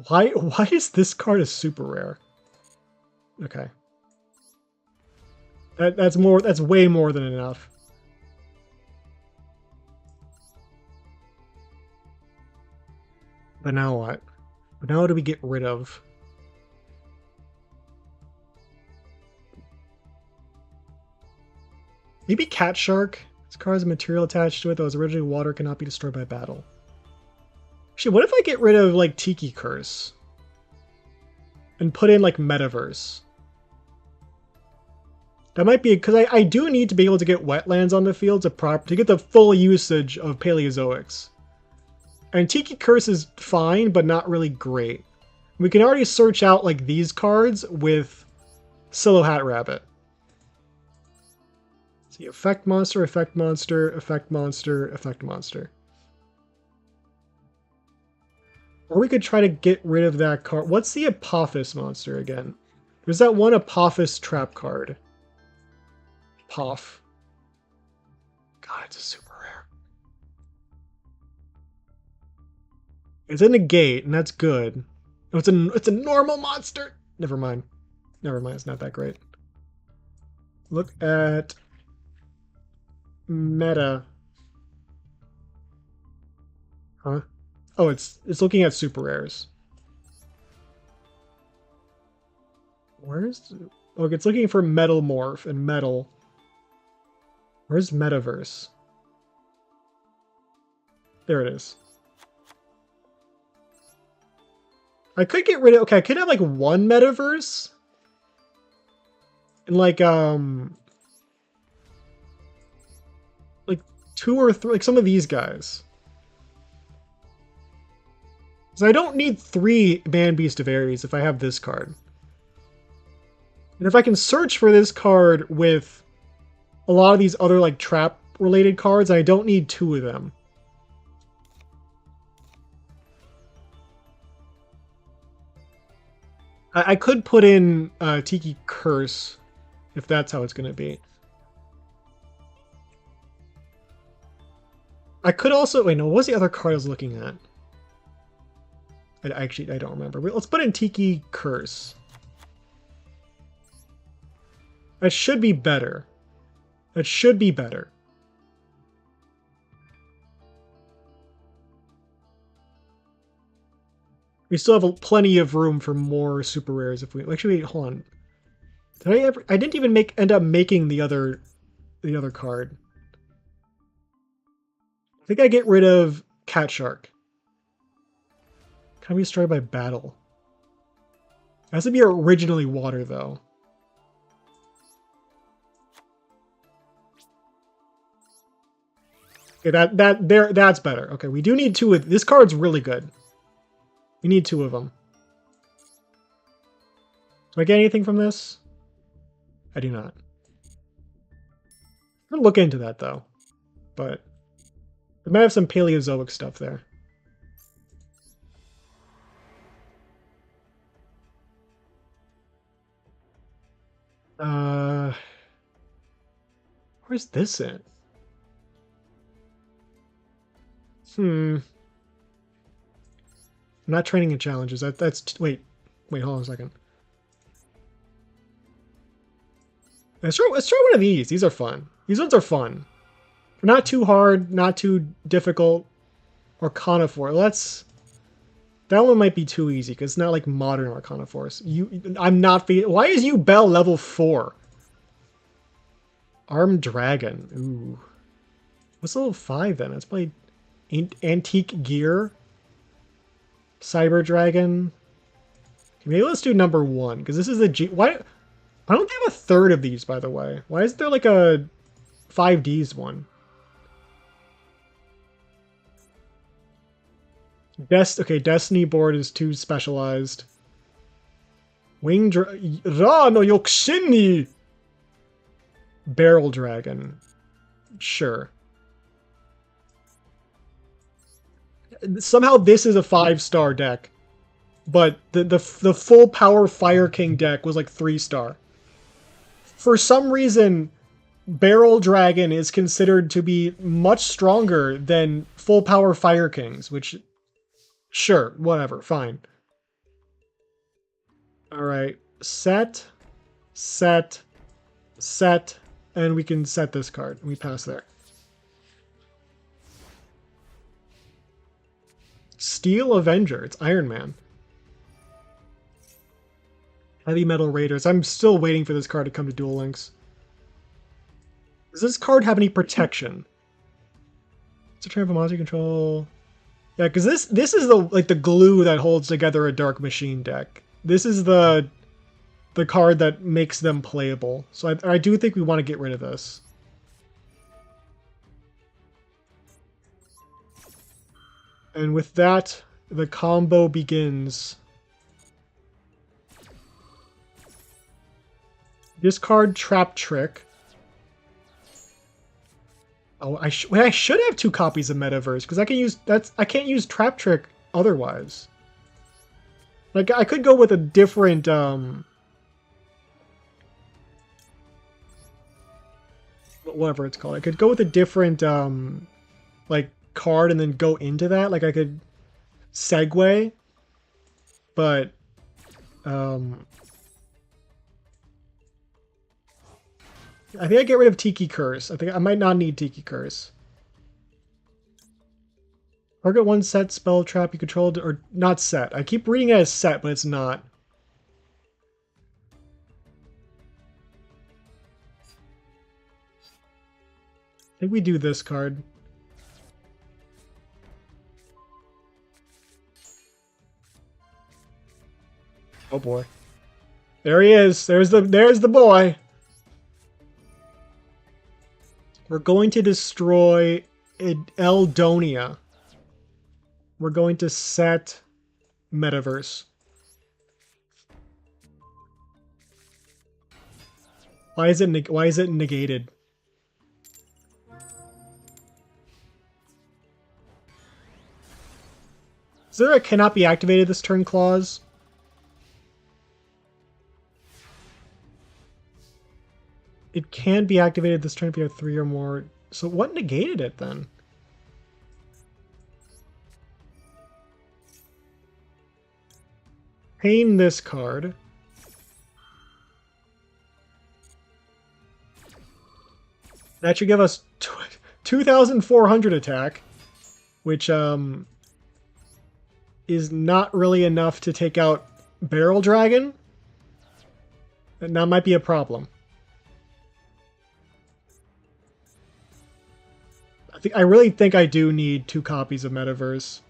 Why is this card a super rare? Okay. That's way more than enough. But now what? Now what do we get rid of? Maybe Cat Shark? This card has a material attached to it that was originally water, cannot be destroyed by battle. Actually, what if I get rid of, like, Tiki Curse? And put in, like, Metaverse? That might be... Because I do need to be able to get Wetlands on the field to get the full usage of Paleozoics. And Tiki Curse is fine, but not really great. We can already search out like these cards with Silo Hat Rabbit. See, effect monster, effect monster, effect monster, effect monster. Or we could try to get rid of that card. What's the Apophis monster again? There's that one Apophis trap card. Poff. God, it's a super rare. It's in a gate, and that's good. Oh, it's a normal monster. Never mind. Never mind. It's not that great. Look at meta. Huh? Oh, it's looking at super rares. Where's... Oh, it's looking for Metal Morph and Metal. Where's Metaverse? There it is. I could get rid of... Okay, I could have like one Metaverse. And like two or three, like some of these guys. So I don't need 3 Man Beast of Ares if I have this card. And if I can search for this card with a lot of these other like trap related cards, I don't need 2 of them. I could put in Tiki Curse if that's how it's going to be. I could also... Wait, no, what was the other card I was looking at? I don't remember. Let's put in Tiki Curse. That should be better. That should be better. We still have plenty of room for more super rares if we... Actually, wait, hold on. Did I ever... I didn't even end up making the other card. I think I get rid of Cat Shark. Can be destroyed by battle. It has to be originally water, though. Okay, that's better. Okay, we do need 2 of... This card's really good. We need 2 of them. Do I get anything from this? I do not. I'm gonna look into that, though. But we might have some Paleozoic stuff there. Where's this at? I'm not training in challenges. Wait, hold on a second. Let's try one of these. These are fun. These ones are fun. Not too hard, not too difficult. Or Arcanophore. That one might be too easy because it's not like modern Arcanophores. I'm not feeling... Why is you Bell level 4? Armed Dragon. Ooh. What's level 5 then? It's probably Antique Gear. Cyber Dragon. Okay, maybe let's do number 1 because this is the G... Why don't they have a third of these, by the way? Why is there like a 5Ds one? Okay, Destiny board is too specialized. Ra no Yokushini! Barrel Dragon. Sure. Somehow this is a 5-star deck. But the full power Fire King deck was like 3-star. For some reason, Barrel Dragon is considered to be much stronger than full power Fire Kings, which... Sure, whatever, fine. Alright, set, and we can set this card. We pass there. Steel Avenger, it's Iron Man. Heavy Metal Raiders. I'm still waiting for this card to come to Duel Links. Does this card have any protection? It's a turn of monster control. Yeah, because this is the glue that holds together a Dark Machine deck. This is the card that makes them playable. So I do think we want to get rid of this. And with that, the combo begins. Discard Trap Trick. Oh, I should have 2 copies of Metaverse because I can't use Trap Trick otherwise. Like I could go with a different whatever it's called. I could go with a different like card and then go into that. Like I could segue, but I think I get rid of Tiki Curse. I think I might not need Tiki Curse. Target 1 set spell trap you controlled, or not set. I keep reading it as set, but it's not. I think we do this card. Oh boy. There he is. There's the boy. We're going to destroy Eldonia. We're going to set Metaverse. Why is it negated? Is there a cannot be activated this turn clause? It can be activated this turn if you have 3 or more. So what negated it then? Pain this card. That should give us 2,400 attack, which is not really enough to take out Barrel Dragon. And that might be a problem. I really think I do need 2 copies of Metaverse.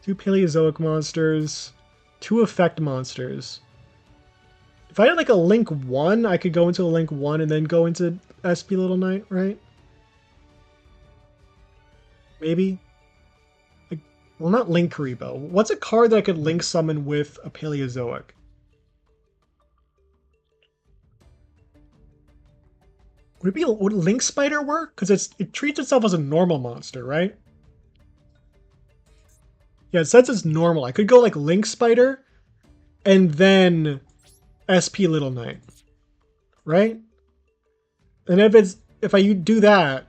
2 Paleozoic monsters, 2 effect monsters. If I had like a Link 1, I could go into a Link 1 and then go into SP Little Knight, right? Maybe? Like, well, not Link Karibo. What's a card that I could Link summon with a Paleozoic? Would Link Spider work? Because it treats itself as a normal monster, right? Yeah, it says it's normal. I could go like Link Spider and then SP Little Knight, right? And if I do that,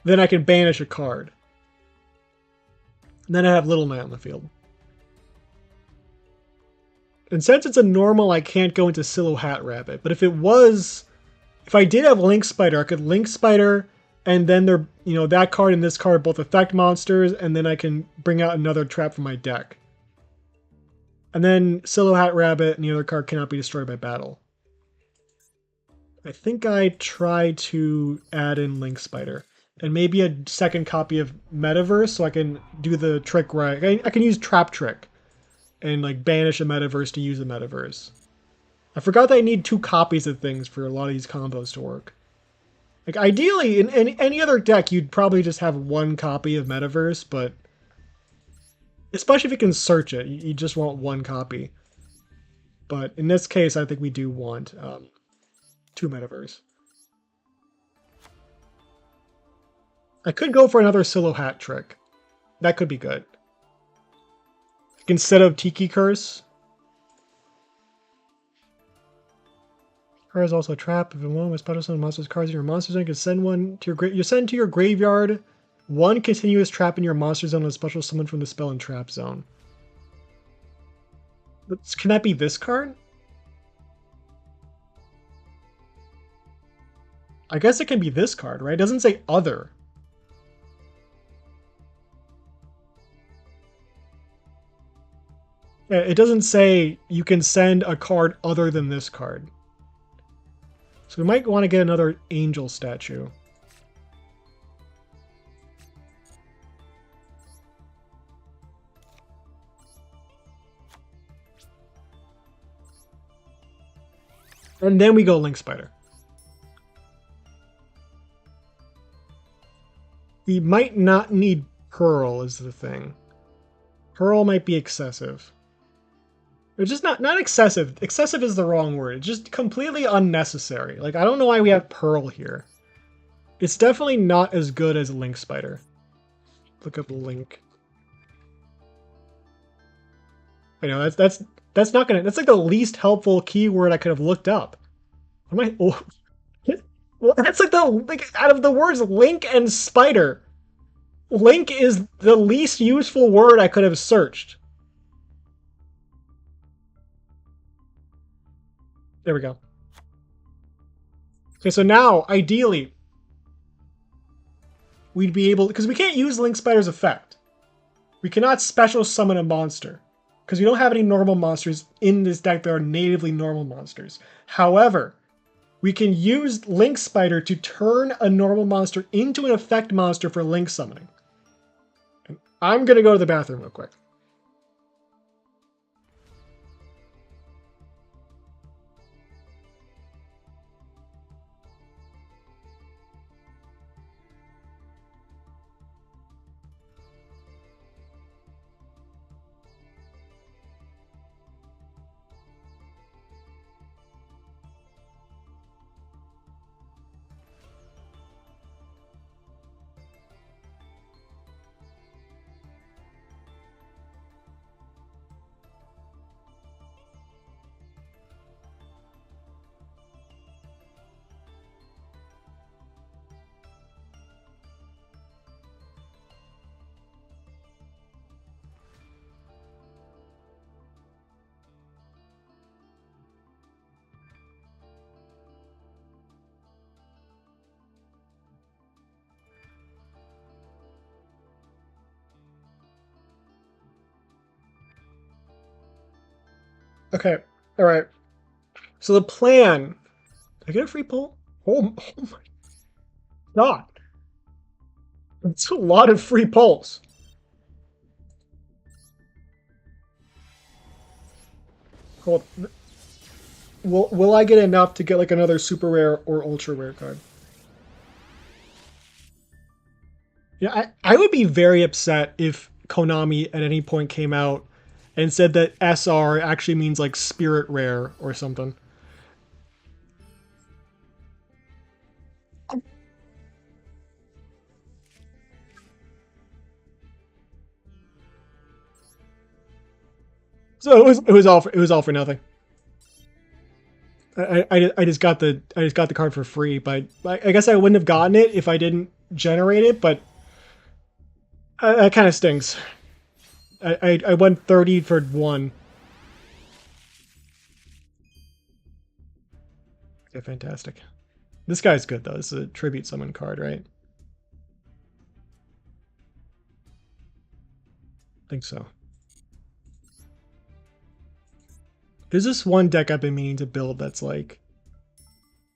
then I can banish a card. And then I have Little Knight on the field. And since it's a normal, I can't go into Silhouette Rabbit. But if I did have Link Spider, I could Link Spider, and then that card and this card both affect monsters, and then I can bring out another trap from my deck. And then Silhouette Rabbit and the other card cannot be destroyed by battle. I think I try to add in Link Spider. And maybe a second copy of Metaverse so I can do the trick where I can use Trap Trick and like banish a Metaverse to use a Metaverse. I forgot that I need 2 copies of things for a lot of these combos to work. Like ideally, in any other deck, you'd probably just have 1 copy of Metaverse, but especially if you can search it, you just want 1 copy. But in this case, I think we do want 2 Metaverse. I could go for another Silhouette trick. That could be good. Like instead of Tiki Curse. Card is also a trap. If one with special summon monsters cards in your monster zone, you can send one to you send to your graveyard 1 continuous trap in your monster zone and a special summon from the spell and trap zone. Can that be this card? I guess it can be this card, right? It doesn't say other. Yeah, it doesn't say you can send a card other than this card. So we might want to get another angel statue. And then we go Link Spider. We might not need Pearl is the thing. Pearl might be excessive. It's just not excessive. Excessive is the wrong word. It's just completely unnecessary. Like, I don't know why we have Pearl here. It's definitely not as good as Link Spider. Look up Link. I know that's not gonna. That's like the least helpful keyword I could have looked up. What am I? Oh, well, that's like the like out of the words Link and Spider. Link is the least useful word I could have searched. There we go. Okay, so now ideally we'd be able, because we can't use Link Spider's effect. We cannot special summon a monster because we don't have any normal monsters in this deck that are natively normal monsters. However, we can use Link Spider to turn a normal monster into an effect monster for Link summoning. And I'm going to go to the bathroom real quick. Okay, all right. So the plan. Did I get a free pull? Oh my god. That's a lot of free pulls. Hold. Will I get enough to get like another super rare or ultra rare card? Yeah, I would be very upset if Konami at any point came out and said that SR actually means like spirit rare or something. So it was all for nothing. I just got the card for free, but I guess I wouldn't have gotten it if I didn't generate it. But that kind of stings. I won 30 for one. Okay, fantastic. This guy's good though. This is a tribute summon card, right? I think so. There's this one deck I've been meaning to build that's like,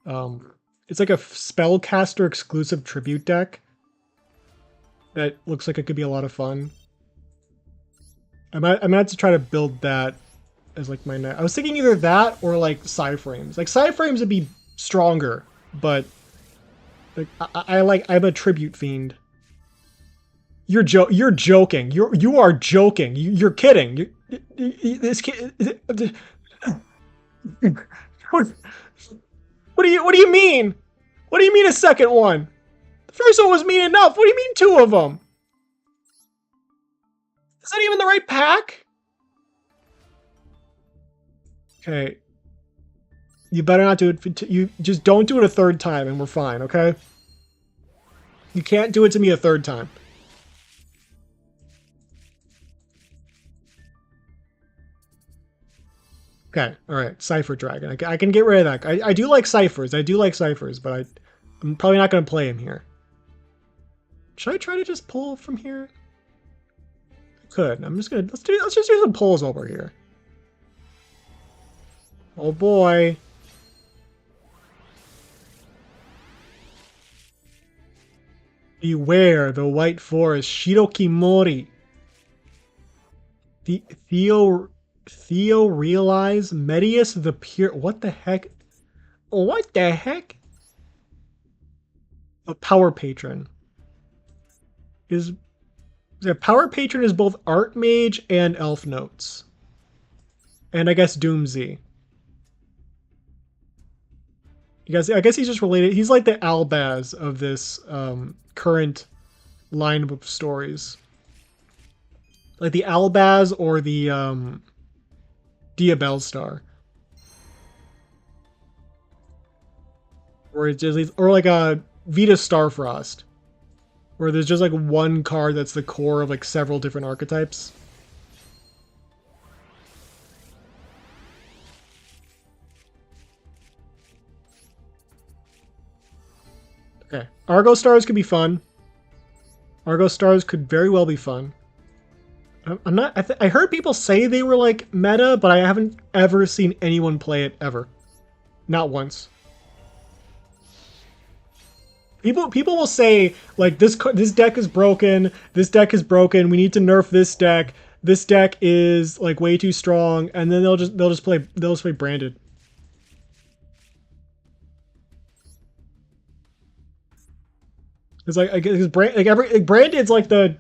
it's like a spellcaster exclusive tribute deck that looks like it could be a lot of fun. I might have to try to build that as like my next. I was thinking either that or like Psyframes. Like Psyframes would be stronger, but like I'm a tribute fiend. You're joking. You are joking. You're kidding. This kid. What do you mean? What do you mean a second one? The first one was mean enough. What do you mean two of them? Is that even the right pack? Okay. You better not do it. You just don't do it a third time, and we're fine. Okay. You can't do it to me a third time. Okay, all right, Cypher Dragon. I can get rid of that. I do like Cyphers. I do like Cyphers, but I'm probably not going to play him here. Should I try to just pull from here? I could. I'm just gonna let's just do some pulls over here. Oh boy. Beware the White Forest, Shirokimori. The Theo realize Medius the Pure. What the heck? What the heck? A power patron is the power patron is both art mage and elf notes, And I guess Doomsy. I guess he's just related. He's like the Albaz of this current lineup of stories. Like the Albaz or the Diabellstar. Or it's just, or like a Vita Starfrost. Where there's just like one card that's the core of like several different archetypes. Okay. Argo Stars could be fun. Argo Stars could very well be fun. I'm not. I heard people say they were like meta, but I haven't ever seen anyone play it ever. Not once. People will say like this deck is broken. This deck is broken. We need to nerf this deck. This deck is like way too strong, and then they'll just play branded. It's like I guess branded's like the.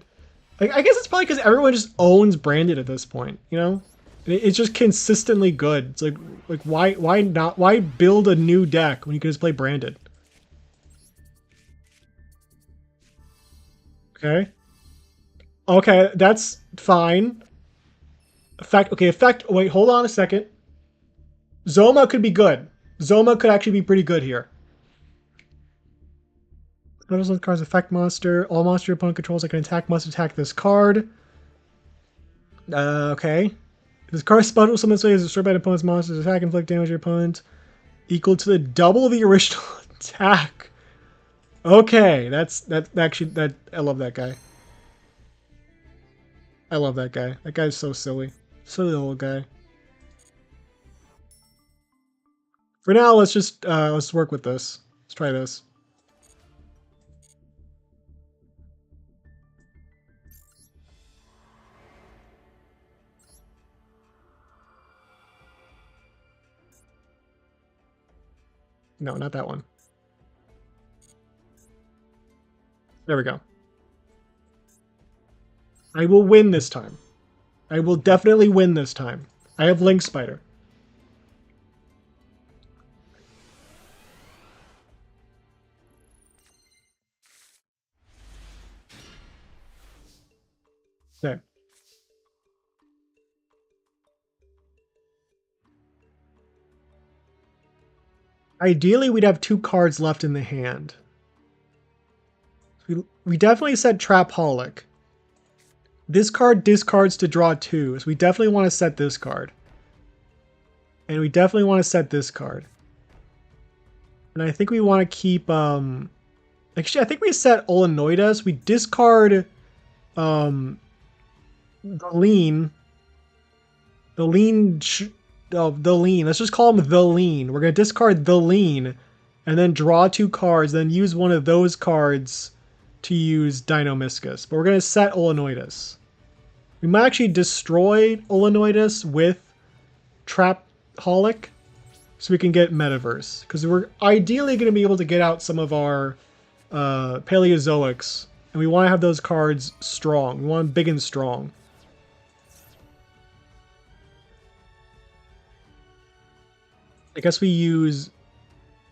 I guess it's probably because everyone just owns branded at this point. You know, it's just consistently good. It's like why build a new deck when you can just play branded? Okay. Okay, that's fine. Effect. Okay, effect. Wait, hold on a second. Zoma could be good. Zoma could actually be pretty good here. Notice on the card's effect monster. All monster your opponent controls that can attack must attack this card. Okay. If this card is special summon is destroyed by the opponent's monsters, attack inflict damage to your opponent equal to the double of the original attack. Okay, that's actually that I love that guy. I love that guy. That guy's so silly. Silly little guy. For now, let's work with this. Let's try this. No, not that one. There we go. I will win this time. I will definitely win this time. I have Link Spider. Okay. Ideally, we'd have 2 cards left in the hand. We definitely said Trapaholic. This card discards to draw 2, so we definitely want to set this card. And we definitely want to set this card. And I think we want to keep, actually, I think we set Olenoides. We discard, the Lean. The Lean, the Lean. Let's just call him the Lean. We're going to discard the Lean, and then draw 2 cards, then use one of those cards to use Dinomischus. But we're going to set Olenoides. We might actually destroy Olenoides with Trapaholic so we can get Metaverse. Because we're ideally going to be able to get out some of our Paleozoics. And we want to have those cards strong. We want them big and strong. I guess we use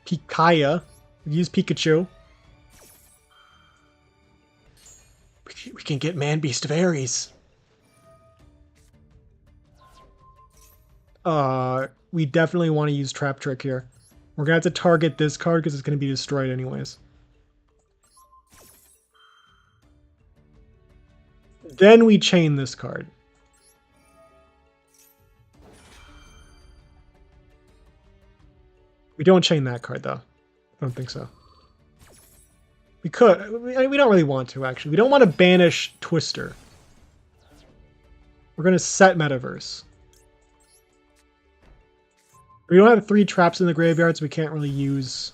Pikaya. We use Pikachu. We can get Man Beast of Ares. We definitely want to use Trap Trick here. We're going to have to target this card because it's going to be destroyed anyways. Then we chain this card. We don't chain that card, though. I don't think so. We could. We don't really want to, actually. We don't want to banish Twister. We're going to set Metaverse. We don't have 3 traps in the graveyard, so we can't really use...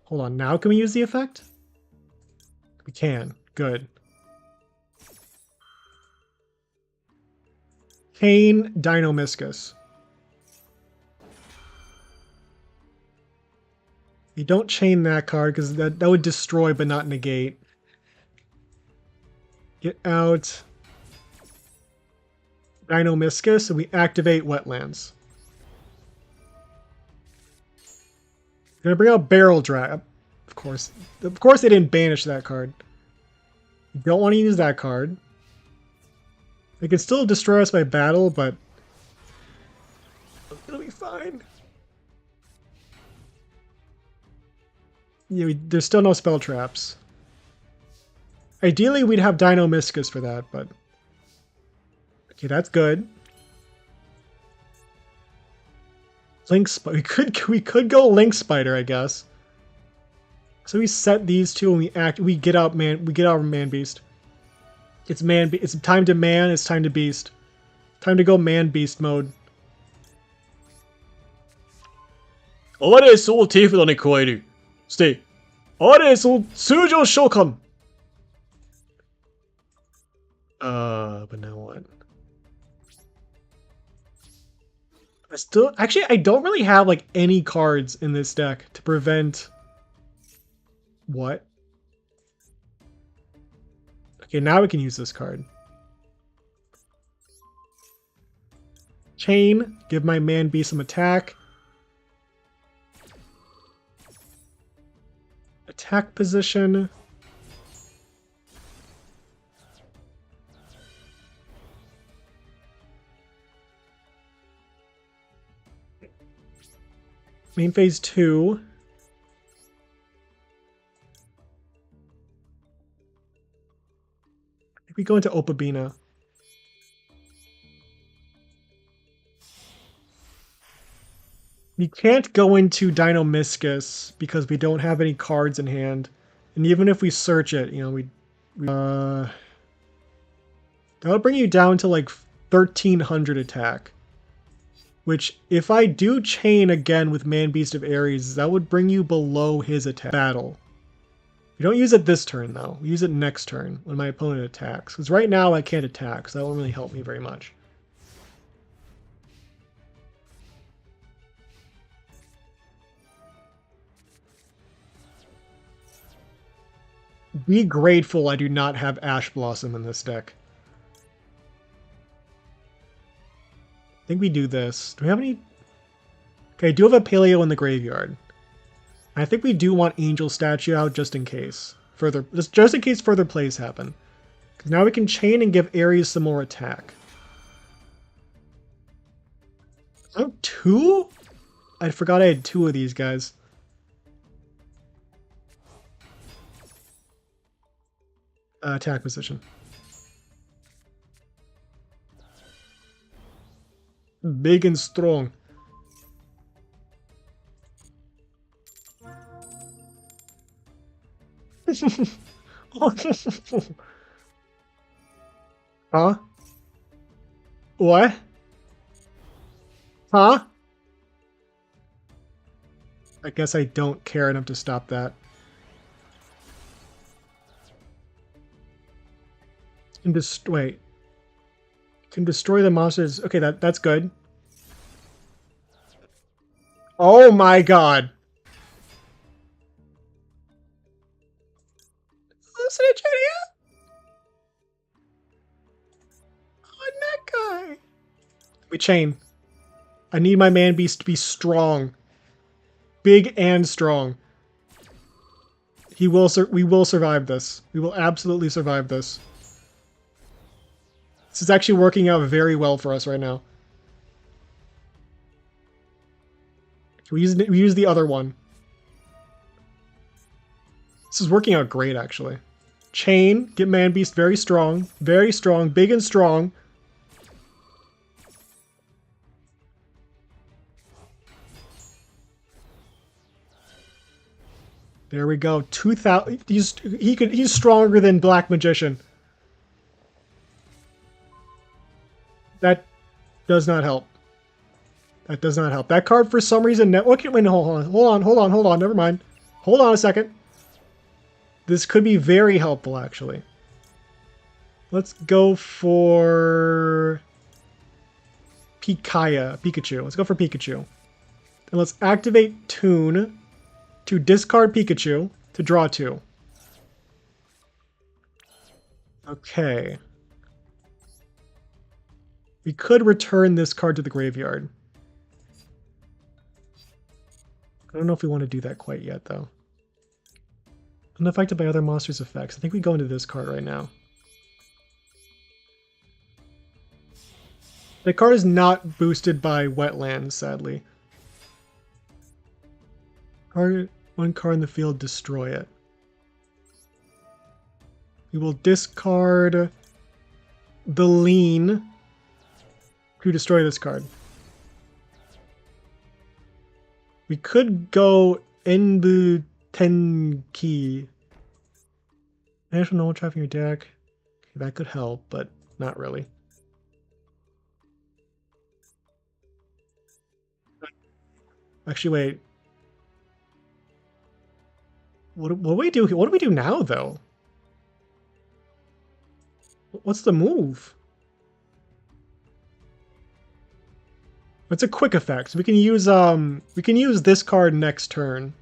Hold on, now can we use the effect? We can. Good. Kane, Dinomischus. You don't chain that card because that would destroy but not negate. Get out. Dinomischus, and we activate Wetlands. Gonna bring out Barrel Drag. Of course they didn't banish that card. You don't want to use that card. They can still destroy us by battle, but it'll be fine. Yeah, there's still no spell traps. Ideally, we'd have Dinomischus for that, but okay, that's good. Link Spider. We could go Link Spider, I guess. So we set these two and we get out Man Beast. It's time to man, it's time to beast. Time to go Man Beast mode. 我ですを手札に加える。して、あれを通常召喚。But now what? Actually, I don't really have like any cards in this deck to prevent what? Okay, now we can use this card. Chain, give my Man Beast some attack. Attack position. Main phase 2. If we go into Opabina. We can't go into Dinomischus because we don't have any cards in hand. And even if we search it, you know, that'll bring you down to like 1300 attack. Which, if I do chain again with Man Beast of Ares, that would bring you below his attack battle. You don't use it this turn, though. We use it next turn, when my opponent attacks. Because right now, I can't attack, so that won't really help me very much. Be grateful I do not have Ash Blossom in this deck. I think we do this. Do we have any? Okay, I do have a Paleo in the graveyard. I think we do want Angel Statue out just in case. Just in case further plays happen. Because now we can chain and give Ares some more attack. Oh, 2? I forgot I had 2 of these guys. Attack position. Big and strong. Huh? What? Huh? I guess I don't care enough to stop that. Can wait. Can destroy the monsters. Okay, that's good. Oh my god. Listen to on that guy. We chain. I need my Man Beast to be strong. Big and strong. We will survive this. We will absolutely survive this. This is actually working out very well for us right now. We use the other one. This is working out great, actually. Chain, get Man Beast very strong, big and strong. There we go. 2,000. He's stronger than Black Magician. That does not help. That does not help. That card, for some reason... Okay, wait, hold on. Never mind. Hold on a second. This could be very helpful, actually. Let's go for... Pikachu. Let's go for Pikachu. And let's activate Toon to discard Pikachu to draw 2. Okay. We could return this card to the graveyard. I don't know if we want to do that quite yet, though. Unaffected by other monsters' effects. I think we go into this card right now. The card is not boosted by wetlands, sadly. Target one card in the field, destroy it. We will discard the Lean to destroy this card. We could go Enbu Tenki. National normal trap in your deck. Okay, that could help, but not really. Actually, wait. What do we do? What do we do now, though? What's the move? It's a quick effect. So we can use this card next turn.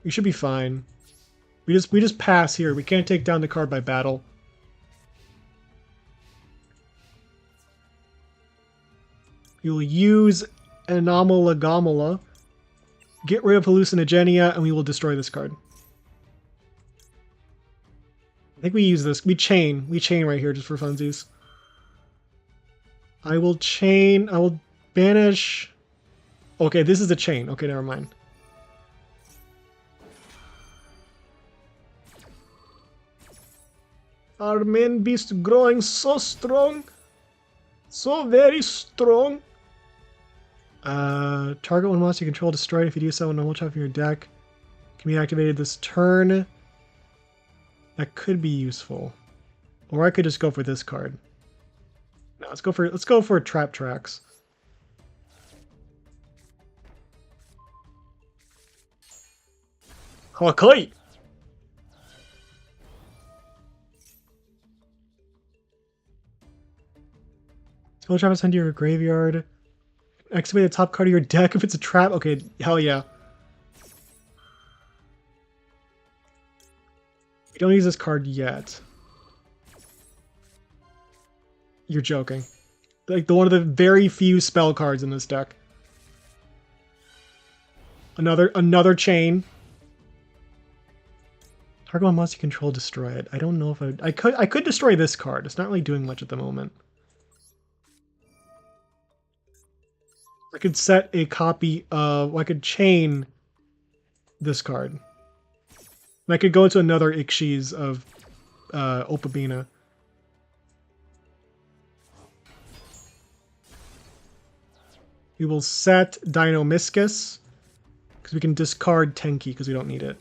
We should be fine. We just pass here. We can't take down the card by battle. We will use Anomala Gamala, get rid of Hallucinogenia, and we will destroy this card. I think we use this. We chain right here just for funsies. I will banish. Okay, this is a chain. Okay, never mind. Our main beast growing so strong. So very strong. Target one monster you control destroyed. If you do so, a normal trap from your deck can be activated this turn. That could be useful. Or I could just go for this card. No, let's go for Trap Tracks. Okay. Spell trap is sent to your graveyard. Activate the top card of your deck if it's a trap. Okay, hell yeah. We don't use this card yet. You're joking. Like one of the very few spell cards in this deck. Another chain. Target one monster you control, destroy it. I don't know if I could destroy this card. It's not really doing much at the moment. I could set a copy of... I could chain this card. And I could go into another Ixis of Opabina. We will set Dinomischus, because we can discard Tenki, because we don't need it.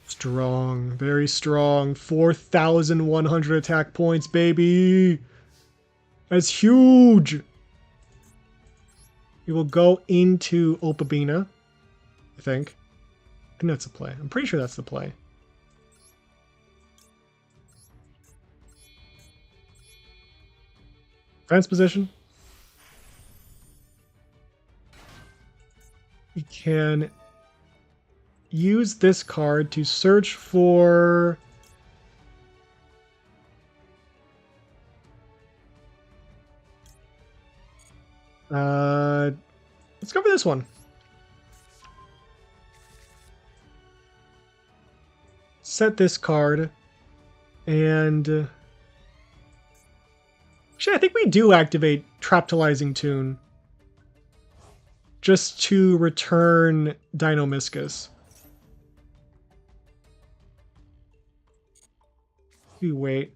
Strong. Very strong. 4,100 attack points, baby! That's huge! We will go into Opabina, I think. I think that's the play. I'm pretty sure that's the play. Defense position. We can use this card to search for... let's go for this one. Set this card, and actually, I think we do activate Traptalizing Tune just to return Dinomischus. We wait.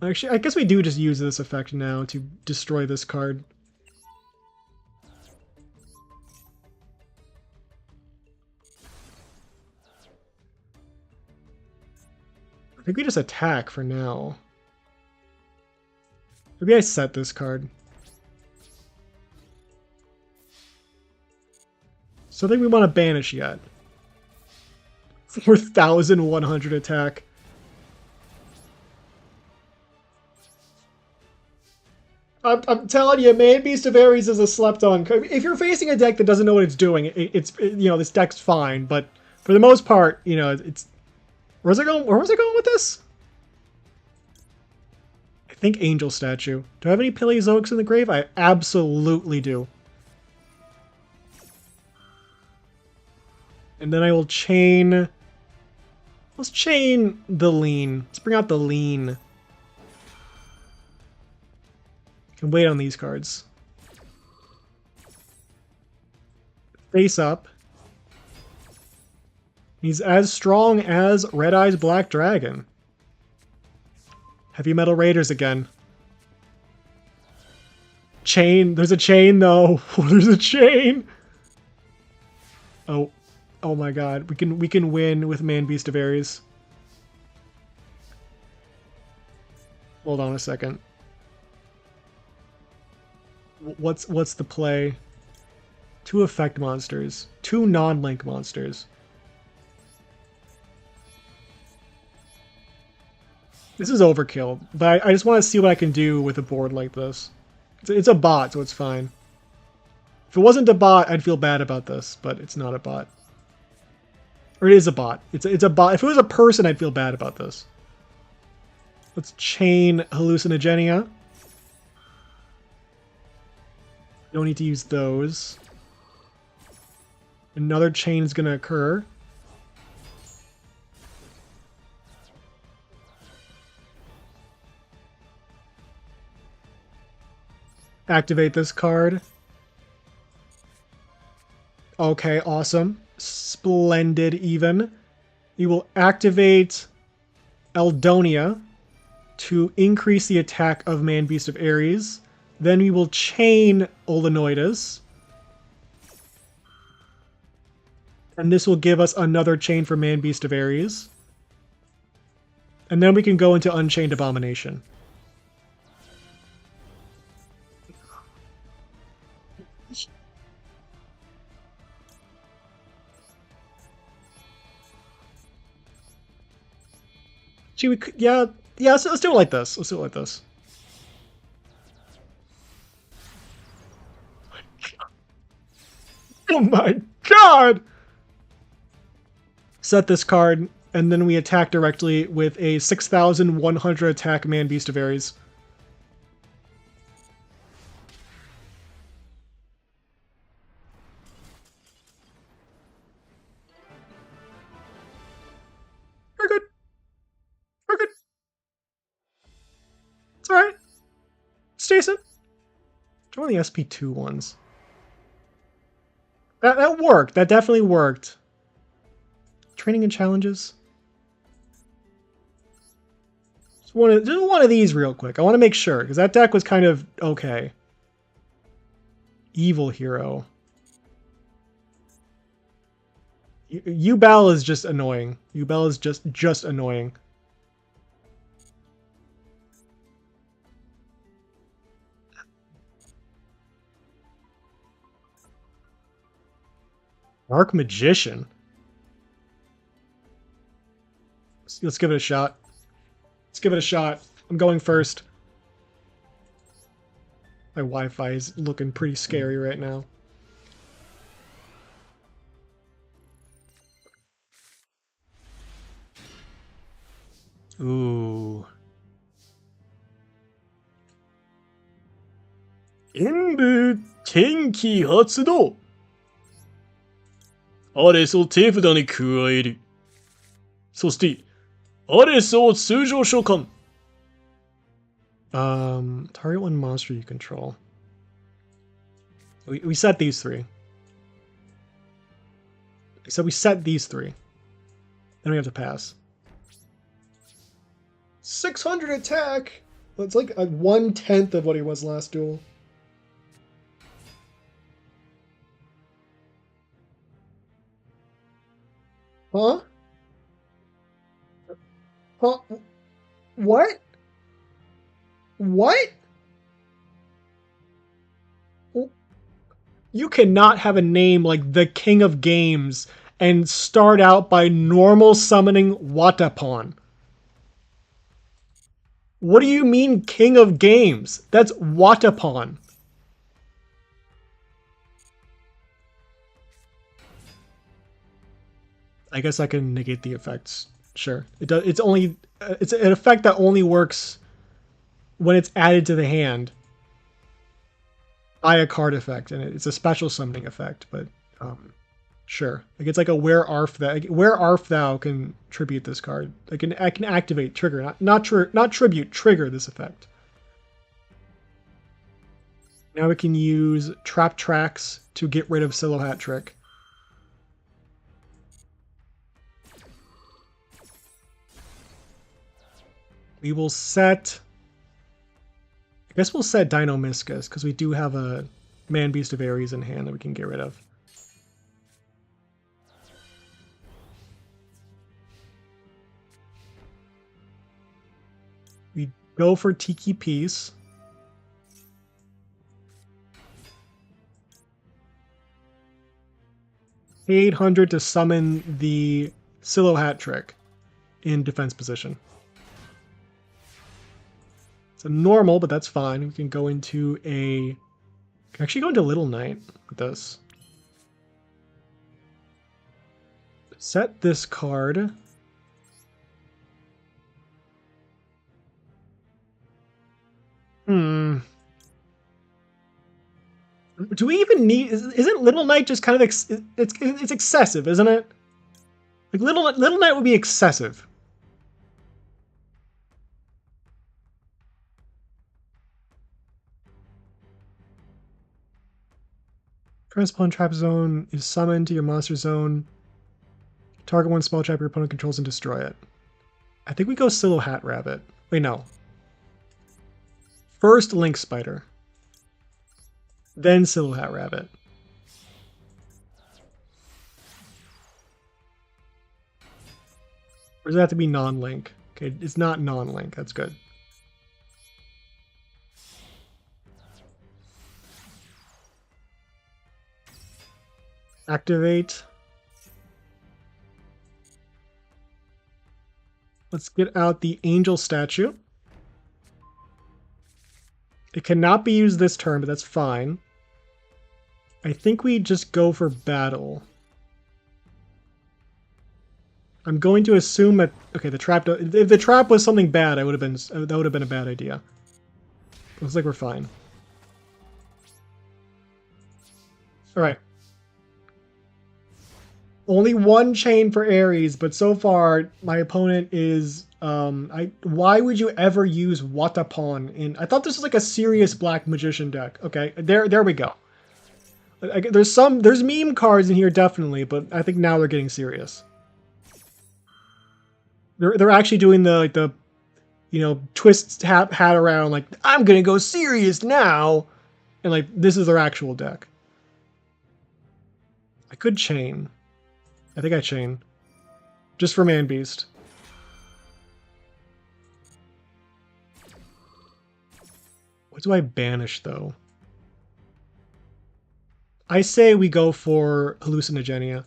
Actually, I guess we do just use this effect now to destroy this card. I think we just attack for now. Maybe I set this card. So I think we want to banish yet. 4,100 attack. I'm telling you, Man Beast of Ares is a slept-on. If you're facing a deck that doesn't know what it's doing, you know, this deck's fine. But for the most part, you know, it's... Where was I going with this? I think Angel Statue. Do I have any Paleozoics in the grave? I absolutely do. And then I will chain... Let's chain the lean. Let's bring out the lean. Can wait on these cards. Face up. He's as strong as Red Eye's Black Dragon. Heavy Metal Raiders again. Chain. There's a chain though. There's a chain. Oh. Oh my god. We can win with Man Beast of Ares. Hold on a second. What's the play? 2 effect monsters. 2 non-link monsters. This is overkill, but I just want to see what I can do with a board like this. It's a bot, so it's fine. If it wasn't a bot, I'd feel bad about this, but it's not a bot. Or it is a bot. It's a bot. If it was a person, I'd feel bad about this. Let's chain Hallucinogenia. Don't need to use those. Another chain is going to occur. Activate this card. Okay, awesome. Splendid, even. You will activate Eldonia to increase the attack of Man Beast of Ares. Then we will chain Olenoides. And this will give us another chain for Man Beast of Ares. And then we can go into Unchained Abomination. Gee, we could, yeah, so let's do it like this. Let's do it like this. Oh my god! Set this card, and then we attack directly with a 6,100 attack Man Beast of Ares. We're good. We're good. It's alright. It's decent. One of the SP2 ones. That worked. That definitely worked. Training and challenges. Just one of these real quick. I want to make sure, because that deck was kind of okay. Evil Hero. Ubel is just annoying. Ubel is just annoying. Dark Magician. Let's give it a shot. Let's give it a shot. I'm going first. My Wi-Fi is looking pretty scary right now. Ooh. Enbu Tenki Hatsudo. アレスを手札に加える。そして、アレスを通常召喚。Target one monster you control. We set these 3. So we set these 3. Then we have to pass. 600 attack! That's like a 1/10 of what he was last duel. Huh? Huh? What? What? You cannot have a name like the King of Games and start out by normal summoning Watapon. What do you mean King of Games? That's Watapon. I guess I can negate the effects. Sure. It does. It's an effect that only works when it's added to the hand by a card effect, and it's a special summoning effect. But sure, like it's like a where arf thou. Like, where arf thou can tribute this card. I can activate trigger, not tribute, trigger this effect. Now we can use Trap Tracks to get rid of Silo Hat Trick. We will set... I guess we'll set Dino Miscus, because we do have a Man Beast of Ares in hand that we can get rid of. We go for Tiki Piece. Pay 800 to summon the Silo Hat Trick in defense position. It's a normal, but that's fine. We can go into a... can actually go into Little Knight with this. Set this card. Do we even need... isn't Little Knight just kind of... it's excessive, isn't it? Like, Little Knight would be excessive. Transplant Trap Zone is summoned to your monster zone. Target one spell trap your opponent controls and destroy it. I think we go Silo Hat Rabbit. Wait, no. First Link Spider. Then Silo Hat Rabbit. Or does it have to be non-Link? Okay, it's not non-Link. That's good. Activate. Let's get out the Angel statue. It cannot be used this turn, but that's fine. I think we just go for battle. I'm going to assume that... okay, the trap... if the trap was something bad, that would have been a bad idea. Looks like we're fine. Alright. Only one chain for Ares, but so far my opponent is... why would you ever use Watapon in... I thought this was like a serious Black Magician deck. Okay, there we go. There's meme cards in here definitely, but I think now they're getting serious. They're actually doing the you know, twist hat around like, I'm gonna go serious now, and like this is their actual deck. I could chain. I think I chain. Just for Man Beast. What do I banish, though? I say we go for Hallucinogenia.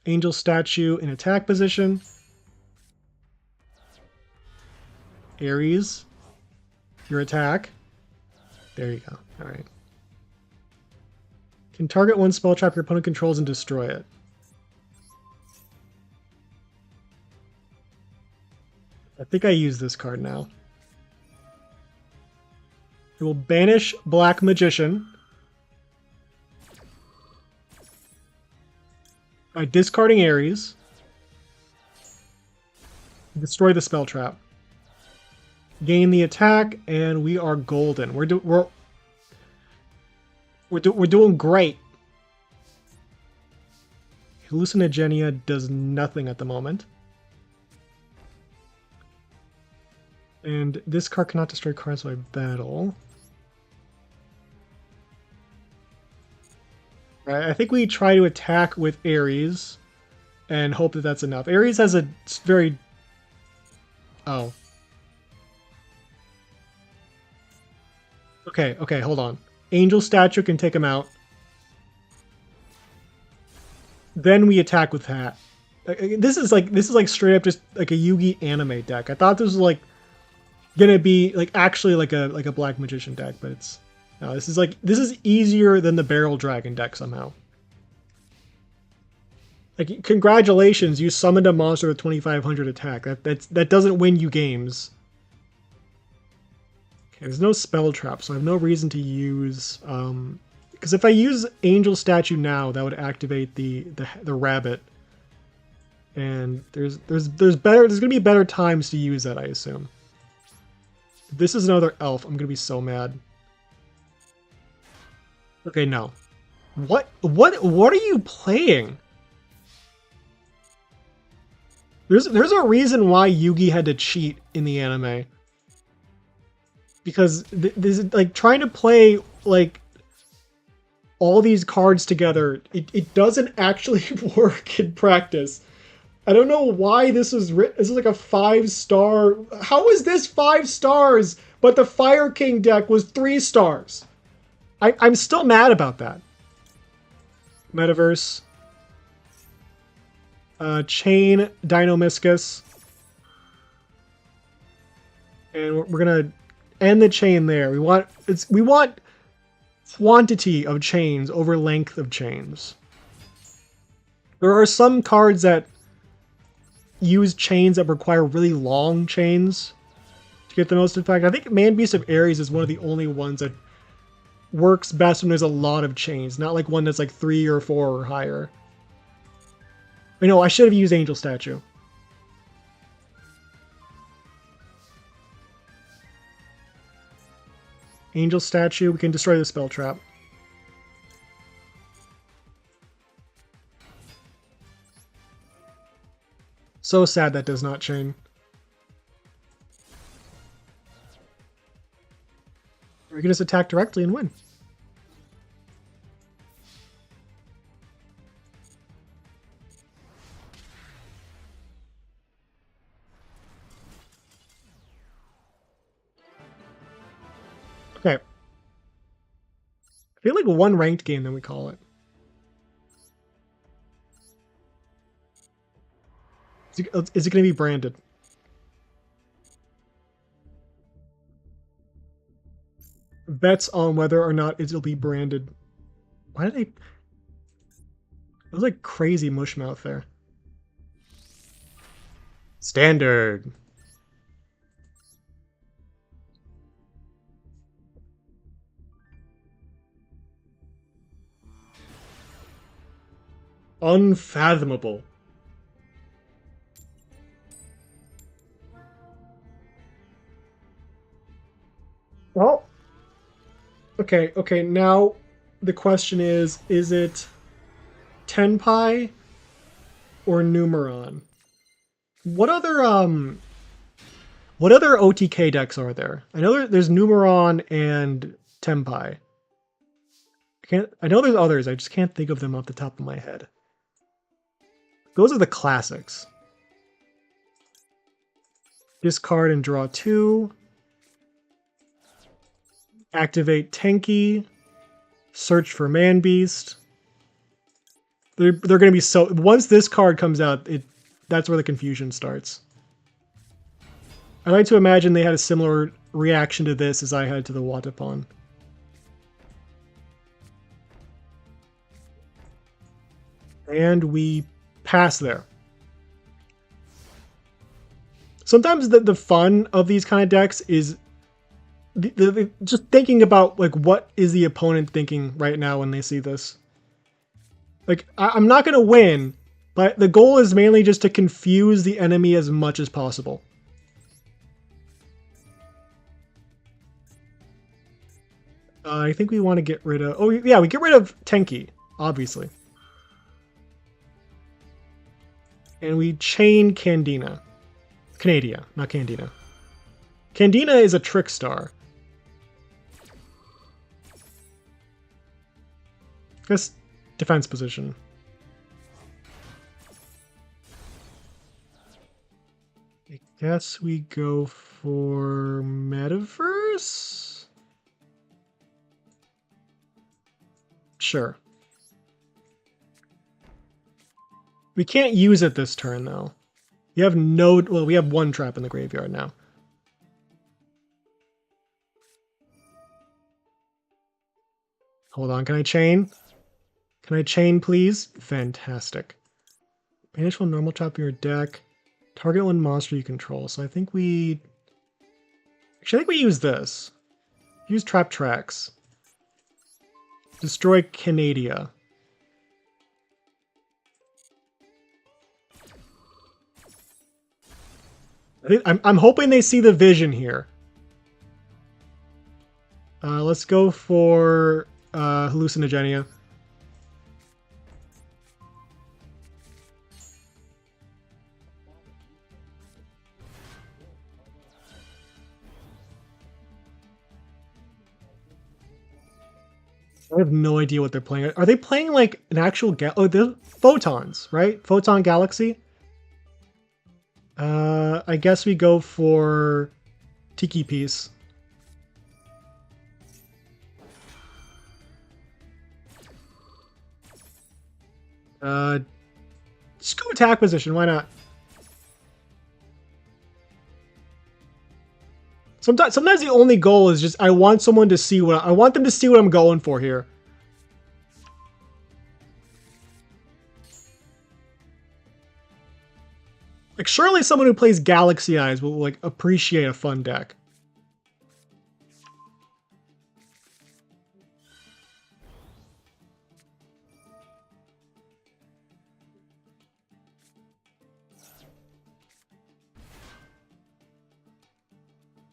Angel statue in attack position. Ares. Your attack. There you go. Alright. Can target one spell trap your opponent controls and destroy it. I think I use this card now. It will banish Black Magician by discarding Ares. Destroy the spell trap. Gain the attack, and we are golden. We're doing great. Hallucinogenia does nothing at the moment. And this card cannot destroy cards by battle. Right, I think we try to attack with Ares and hope that that's enough. Ares has a very... oh. Okay, hold on. Angel statue can take him out. Then we attack with Hat. This is like straight up just like a Yugi anime deck. I thought this was like gonna be like actually like a Black Magician deck, but it's no. This is easier than the Barrel Dragon deck somehow. Like, congratulations, you summoned a monster with 2500 attack. That doesn't win you games. Okay, there's no spell trap, so I have no reason to use. Because if I use Angel Statue now, that would activate the rabbit. And there's gonna be better times to use that, I assume. If this is another elf, I'm gonna be so mad. Okay, no. What are you playing? There's a reason why Yugi had to cheat in the anime. Because this is like trying to play like all these cards together, it doesn't actually work in practice. I don't know why this is written. This is like a 5-star. How is this 5 stars? But the Fire King deck was 3 stars. I'm still mad about that. Metaverse. Chain Dinomischus. And we're gonna end the chain there. We want quantity of chains over length of chains. There are some cards that use chains that require really long chains to get the most effect. I think Man Beast of Ares is one of the only ones that works best when there's a lot of chains, not like one that's like 3 or 4 or higher. I know, I should have used Angel Statue. Angel Statue, we can destroy the spell trap. So sad that does not chain. We can just attack directly and win. Okay. I feel like one ranked game, then we call it. Is it going to be branded? Bets on whether or not it'll be branded. Why did they... It was like crazy mushmouth there. Standard. Unfathomable. Well, okay, now the question is it Tenpai or Numeron? What other OTK decks are there? I know there's Numeron and Tenpai. I know there's others, I just can't think of them off the top of my head. Those are the classics. Discard and draw 2. Activate Tenki. Search for Man Beast. They're going to be so... Once this card comes out, that's where the confusion starts. I like to imagine they had a similar reaction to this as I had to the Watapon. And we pass there. Sometimes the fun of these kind of decks is just thinking about like what is the opponent thinking right now when they see this. Like I'm not gonna win, but the goal is mainly just to confuse the enemy as much as possible. I think we want to get rid of... Oh yeah, we get rid of Tenki, obviously. And we chain Candina. Candia, not Candina. Candina is a trick star. Guess defense position. I guess we go for Metaverse? Sure. We can't use it this turn, though. You have no... Well, we have 1 trap in the graveyard now. Hold on, can I chain? Can I chain, please? Fantastic. Banish one normal trap in your deck. Target one monster you control. So I think we... Actually, I think we use this. Use Trap Tracks. Destroy Canadia. I'm hoping they see the vision here. Let's go for Hallucinogenia. I have no idea what they're playing. Are they playing like an actual oh, they're photons, right? Photon Galaxy. I guess we go for Tiki Piece. Just go attack position. Why not? Sometimes the only goal is just I want someone to see what I want them to see what I'm going for here. Like surely someone who plays Galaxy Eyes will like appreciate a fun deck.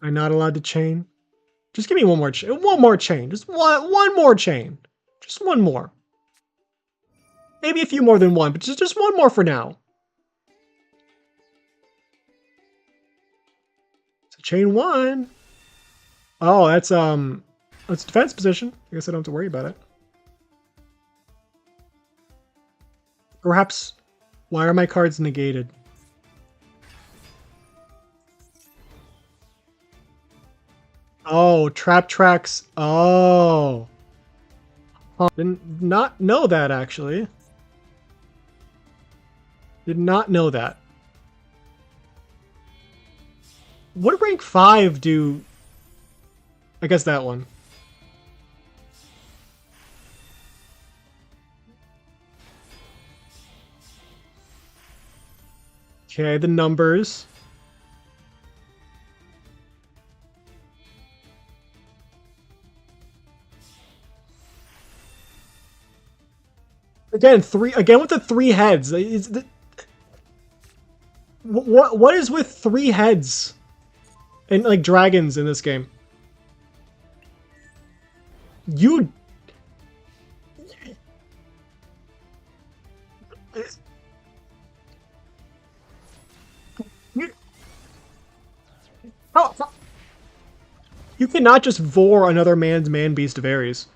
I'm not allowed to chain. Just give me one more chain. One more chain. Just one more chain. Just one more. Maybe a few more than one, but just one more for now. So chain one. Oh, that's defense position. I guess I don't have to worry about it. Perhaps why are my cards negated? Oh, Trap Tracks. Oh. Did not know that, actually. Did not know that. What did rank 5 do? I guess that one. Okay, the numbers. Again, again with the 3 heads. What is with 3 heads and like dragons in this game? You You cannot just vor another man's man beast of Ares.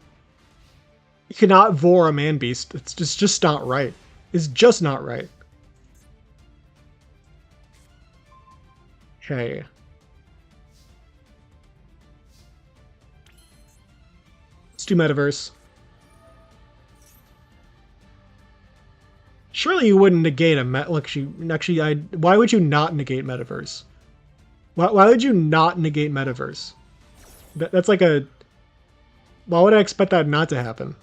You cannot vor a man beast. It's just not right. It's just not right. Okay. Let's do Metaverse. Surely you wouldn't negate a why would you not negate Metaverse? Why would you not negate Metaverse? That's like a... Why would I expect that not to happen?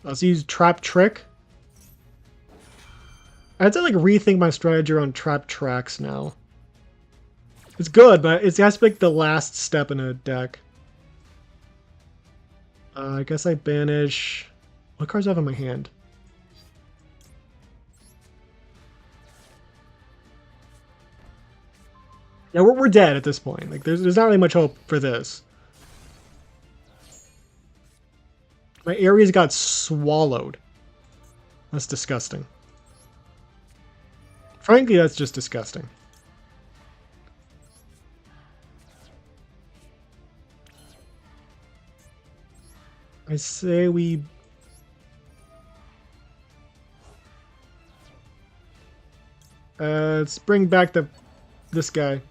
Let's use Trap Trick. I had to like rethink my strategy around Trap Tracks now. It's good, but it has to be like the last step in a deck. I guess I banish... What cards do I have in my hand? Yeah, we're dead at this point. Like, there's not really much hope for this. My Ares got swallowed. That's disgusting. Frankly, that's just disgusting. I say we... let's bring back this guy.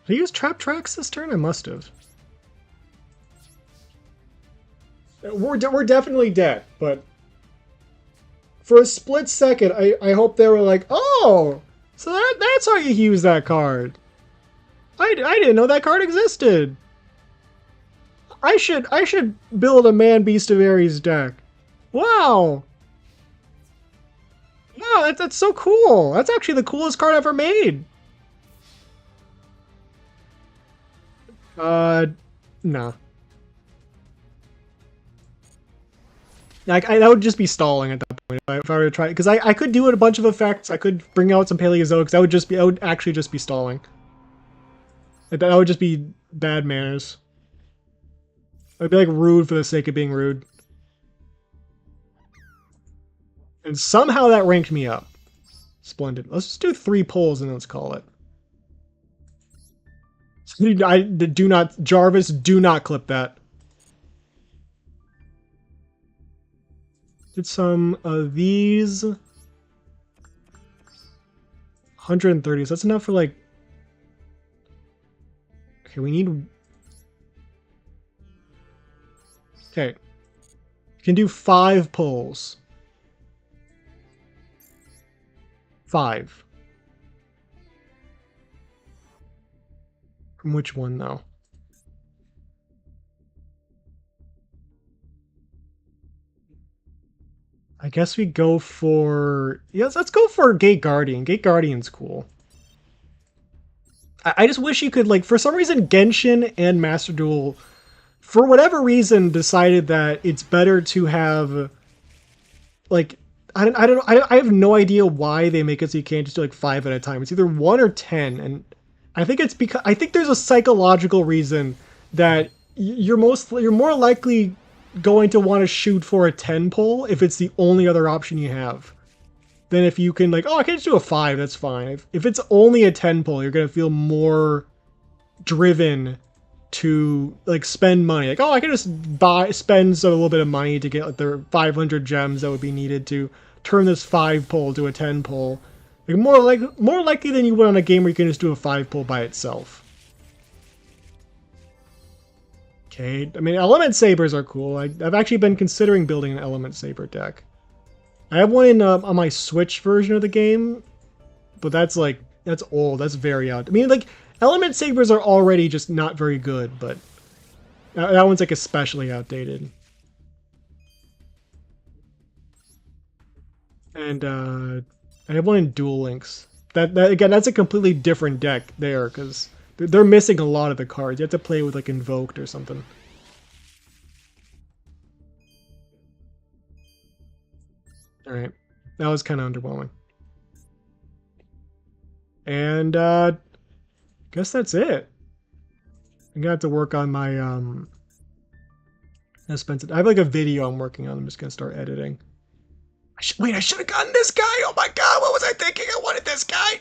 Did I use Trap Tracks this turn? I must have. We're definitely dead, but for a split second, I hope they were like, oh, so that's how you use that card. I didn't know that card existed. I should build a Man Beast of Ares deck. Wow. Wow, that's so cool. That's actually the coolest card ever made. No. Like that would just be stalling at that point if I were to try, because I could do it a bunch of effects. I could bring out some Paleozoics. That would actually just be stalling. That would just be bad manners. It would be like rude for the sake of being rude. And somehow that ranked me up. Splendid. Let's just do 3 polls and let's call it. I do not, Jarvis, do not clip that. Did some of these. 130, so that's enough for like. Okay, we need. Okay. You can do 5 polls. 5. From which one, though? I guess we go for... Yes, let's go for Gate Guardian. Gate Guardian's cool. I just wish you could, like, for some reason, Genshin and Master Duel, for whatever reason, decided that it's better to have, like, I don't know, I have no idea why they make it so you can't just do, like, 5 at a time. It's either 1 or 10, and I think it's because, I think there's a psychological reason that you're more likely going to want to shoot for a 10 pull if it's the only other option you have. Then if you can, like, oh, I can just do a 5, that's fine. If it's only a 10 pull, you're going to feel more driven to, like, spend money. Like, oh, I can just spend a little bit of money to get, like, the 500 gems that would be needed to turn this 5 pull to a 10 pull. Like, more likely than you would on a game where you can just do a 5 pull by itself. Okay, I mean, Element Sabers are cool. I've actually been considering building an Element Saber deck. I have one in on my Switch version of the game, but that's old. That's very out. I mean, like, Element Sabers are already just not very good, but that one's like especially outdated. And I have one in Duel Links. That again, that's a completely different deck there because they're missing a lot of the cards. You have to play with like Invoked or something. Alright. That was kind of underwhelming. And guess that's it. I'm gonna have to work on my expensive. I have like a video I'm working on. I'm just gonna start editing. Wait, I should have gotten this guy. Oh my god, what was I thinking? I wanted this guy.